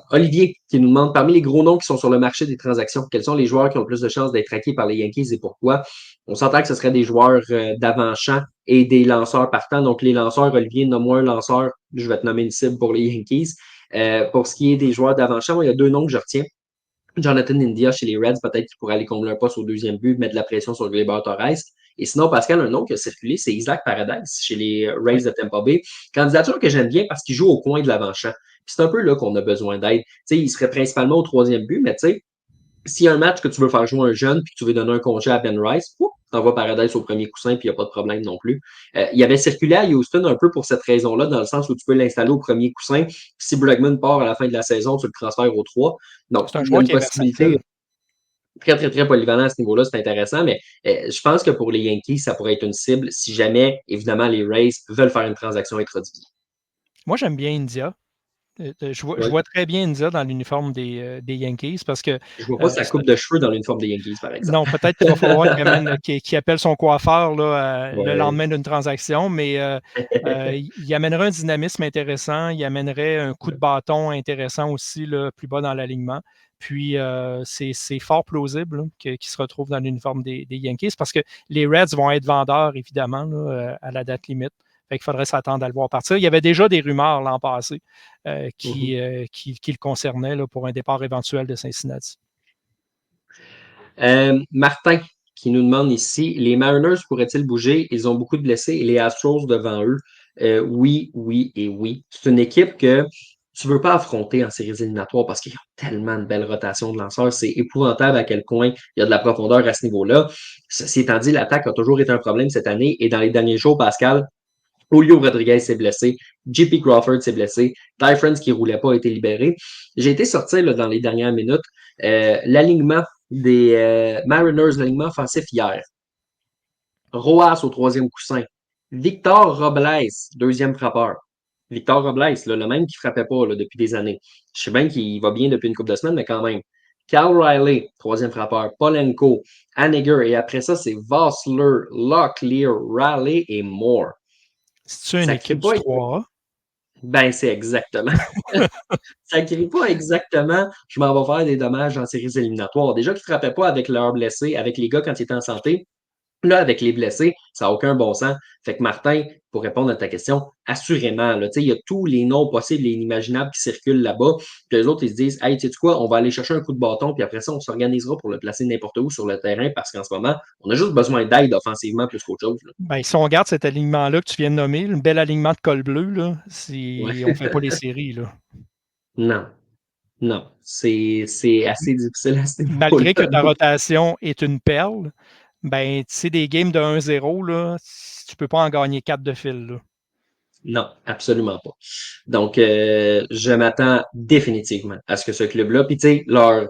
Olivier qui nous demande, parmi les gros noms qui sont sur le marché des transactions, quels sont les joueurs qui ont le plus de chances d'être acquis par les Yankees et pourquoi? On s'entend que ce serait des joueurs d'avant-champ et des lanceurs partants. Donc, les lanceurs, Olivier, nomme-moi un lanceur. Je vais te nommer une cible pour les Yankees. Pour ce qui est des joueurs d'avant-champ, il y a 2 noms que je retiens. Jonathan India chez les Reds, peut-être qu'il pourrait aller combler un poste au deuxième but, mettre de la pression sur Gleyber Torres. Et sinon, Pascal, un nom qui a circulé, c'est Isaac Paredes chez les Rays de Tampa Bay. Candidature que j'aime bien parce qu'il joue au coin de l'avant-champ. C'est un peu là qu'on a besoin d'aide. Il serait principalement au troisième but, mais tu sais, s'il y a un match que tu veux faire jouer un jeune puis que tu veux donner un congé à Ben Rice, tu envoies Paradise au premier coussin puis il n'y a pas de problème non plus. Il avait circulé à Houston un peu pour cette raison-là, dans le sens où tu peux l'installer au premier coussin. Si Bregman part à la fin de la saison, tu le transfères au 3. Donc, c'est un il y a une qui est possibilité très, très, très polyvalent à ce niveau-là. C'est intéressant, mais je pense que pour les Yankees, ça pourrait être une cible si jamais, évidemment, les Rays veulent faire une transaction intra-division. Moi, j'aime bien India. Je vois très bien India dans l'uniforme des Yankees parce que. Je vois pas sa coupe de cheveux dans l'uniforme des Yankees, par exemple. Non, peut-être qu'il va falloir qu'il appelle son coiffeur là, Ouais. le lendemain d'une transaction, mais il amènerait un dynamisme intéressant, il amènerait un coup de bâton intéressant aussi là, plus bas dans l'alignement. Puis, c'est fort plausible là, qu'il se retrouve dans l'uniforme des Yankees parce que les Reds vont être vendeurs, évidemment, là, à la date limite. Fait qu'il faudrait s'attendre à le voir partir. Il y avait déjà des rumeurs l'an passé qui le concernaient là, pour un départ éventuel de Cincinnati. Martin qui nous demande ici, les Mariners pourraient-ils bouger? Ils ont beaucoup de blessés et les Astros devant eux. Oui, oui et oui. C'est une équipe que tu ne veux pas affronter en séries éliminatoires parce qu'ils ont tellement de belles rotations de lanceurs. C'est épouvantable à quel point il y a de la profondeur à ce niveau-là. Ceci étant dit, l'attaque a toujours été un problème cette année et dans les derniers jours, Pascal, Julio Rodriguez s'est blessé, JP Crawford s'est blessé, Ty France qui ne roulait pas a été libéré. J'ai été sortir là, dans les dernières minutes l'alignement des Mariners, l'alignement offensif hier. Roas au troisième coussin. Victor Robles, deuxième frappeur. Victor Robles, là, le même qui ne frappait pas là, depuis des années. Je sais bien qu'il va bien depuis une couple de semaines, mais quand même. Cal Riley, troisième frappeur. Polenko, Haniger, et après ça, c'est Vossler, Locklear, Raleigh et Moore. C'est-tu une équipe du 3A? Ben, c'est exactement. Ça ne crie pas exactement je m'en vais faire des dommages en séries éliminatoires. Déjà qu'ils ne frappaient pas avec leurs blessés, avec les gars quand ils étaient en santé. Là, avec les blessés, ça n'a aucun bon sens. Fait que Martin, pour répondre à ta question, assurément, là, il y a tous les noms possibles et inimaginables qui circulent là-bas. Puis les autres, ils se disent, hey, tu sais quoi, on va aller chercher un coup de bâton, puis après ça, on s'organisera pour le placer n'importe où sur le terrain parce qu'en ce moment, on a juste besoin d'aide offensivement plus qu'autre chose. Là. Ben, si on regarde cet alignement-là que tu viens de nommer, un bel alignement de col bleu, là, Ouais. on ne fait pas les séries. Là. Non, non. C'est assez difficile à ce Malgré que niveau-là. ta rotation est une perle, ben, tu sais, des games de 1-0, là, tu peux pas en gagner 4 de fil. Là. Non, absolument pas. Donc, je m'attends définitivement à ce que ce club-là, puis tu sais, leur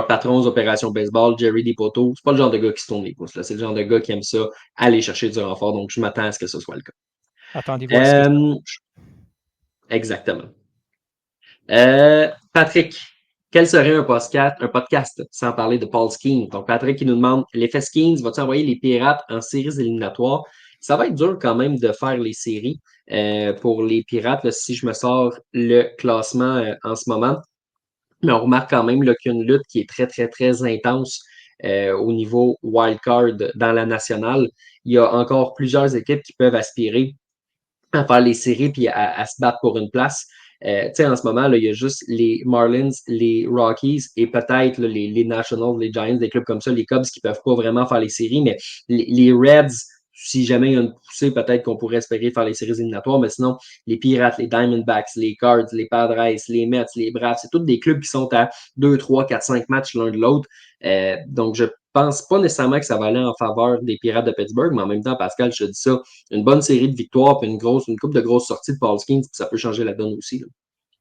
patron aux opérations baseball, Jerry Dipoto, c'est pas le genre de gars qui se tourne les pouces, là. C'est le genre de gars qui aime ça, aller chercher du renfort. Donc, je m'attends à ce que ce soit le cas. Attendez-vous à ce que ça bouge. Exactement. Patrick, quel serait un podcast sans parler de Paul Skeens? Donc, Patrick qui nous demande, l'effet Skeens, vas-tu envoyer les Pirates en séries éliminatoires? Ça va être dur quand même de faire les séries pour les Pirates, là, si je me sors le classement en ce moment. Mais on remarque quand même qu'il y a une lutte qui est très, très, très intense au niveau wildcard dans la nationale. Il y a encore plusieurs équipes qui peuvent aspirer à faire les séries puis à se battre pour une place. En ce moment, là, il y a juste les Marlins, les Rockies et peut-être là, les Nationals, les Giants, des clubs comme ça, les Cubs qui ne peuvent pas vraiment faire les séries, mais les Reds, si jamais il y a une poussée, peut-être qu'on pourrait espérer faire les séries éliminatoires, mais sinon, les Pirates, les Diamondbacks, les Cards, les Padres, les Mets, les Braves, c'est tous des clubs qui sont à 2, 3, 4, 5 matchs l'un de l'autre. Donc, je pense pas nécessairement que ça va aller en faveur des Pirates de Pittsburgh, mais en même temps, Pascal, je te dis ça, une bonne série de victoires, puis une couple de grosses sorties de Paul Skeens, puis ça peut changer la donne aussi. Là.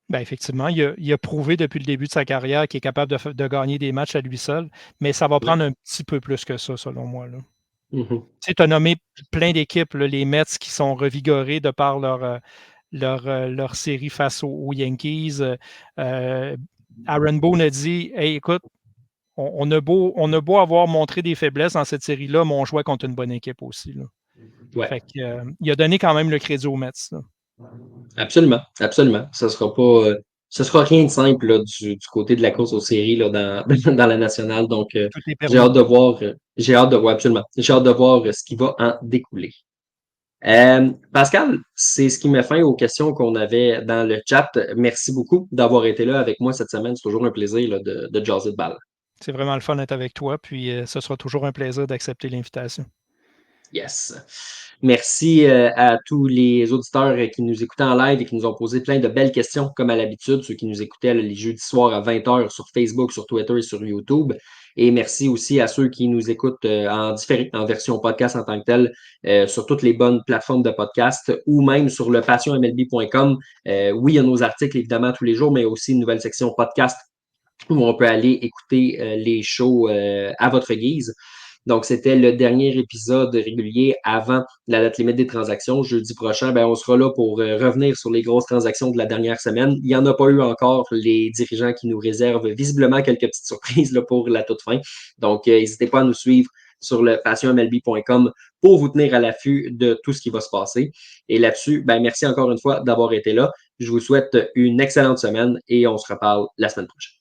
Ben, effectivement, il a prouvé depuis le début de sa carrière qu'il est capable de gagner des matchs à lui seul, mais ça va prendre un petit peu plus que ça, selon moi. Là. Tu as nommé plein d'équipes, là, les Mets qui sont revigorés de par leur série face aux Yankees. Aaron Boone a dit, hey, écoute, on a beau avoir montré des faiblesses dans cette série-là, mais on jouait contre une bonne équipe aussi. Là. Ouais. Fait que, il a donné quand même le crédit aux Mets. Là. Absolument, absolument. Ça sera pas, ce sera rien de simple là, du côté de la course aux séries là, dans, dans la nationale. Donc, Tout est j'ai hâte permis. de voir, absolument. J'ai hâte de voir ce qui va en découler. Pascal, c'est ce qui met fin aux questions qu'on avait dans le chat. Merci beaucoup d'avoir été là avec moi cette semaine. C'est toujours un plaisir là, de jaser de balle. C'est vraiment le fun d'être avec toi, puis ce sera toujours un plaisir d'accepter l'invitation. Yes. Merci à tous les auditeurs qui nous écoutaient en live et qui nous ont posé plein de belles questions, comme à l'habitude, ceux qui nous écoutaient les jeudis soirs à 20h sur Facebook, sur Twitter et sur YouTube. Et merci aussi à ceux qui nous écoutent en différé, en version podcast en tant que tel, sur toutes les bonnes plateformes de podcast ou même sur le passionmlb.com. Oui, il y a nos articles évidemment tous les jours, mais aussi une nouvelle section podcast où on peut aller écouter les shows à votre guise. Donc, c'était le dernier épisode régulier avant la date limite des transactions. Jeudi prochain, on sera là pour revenir sur les grosses transactions de la dernière semaine. Il n'y en a pas eu encore. Les dirigeants qui nous réservent visiblement quelques petites surprises là, pour la toute fin. Donc, n'hésitez pas à nous suivre sur le passionmlb.com pour vous tenir à l'affût de tout ce qui va se passer. Et là-dessus, merci encore une fois d'avoir été là. Je vous souhaite une excellente semaine et on se reparle la semaine prochaine.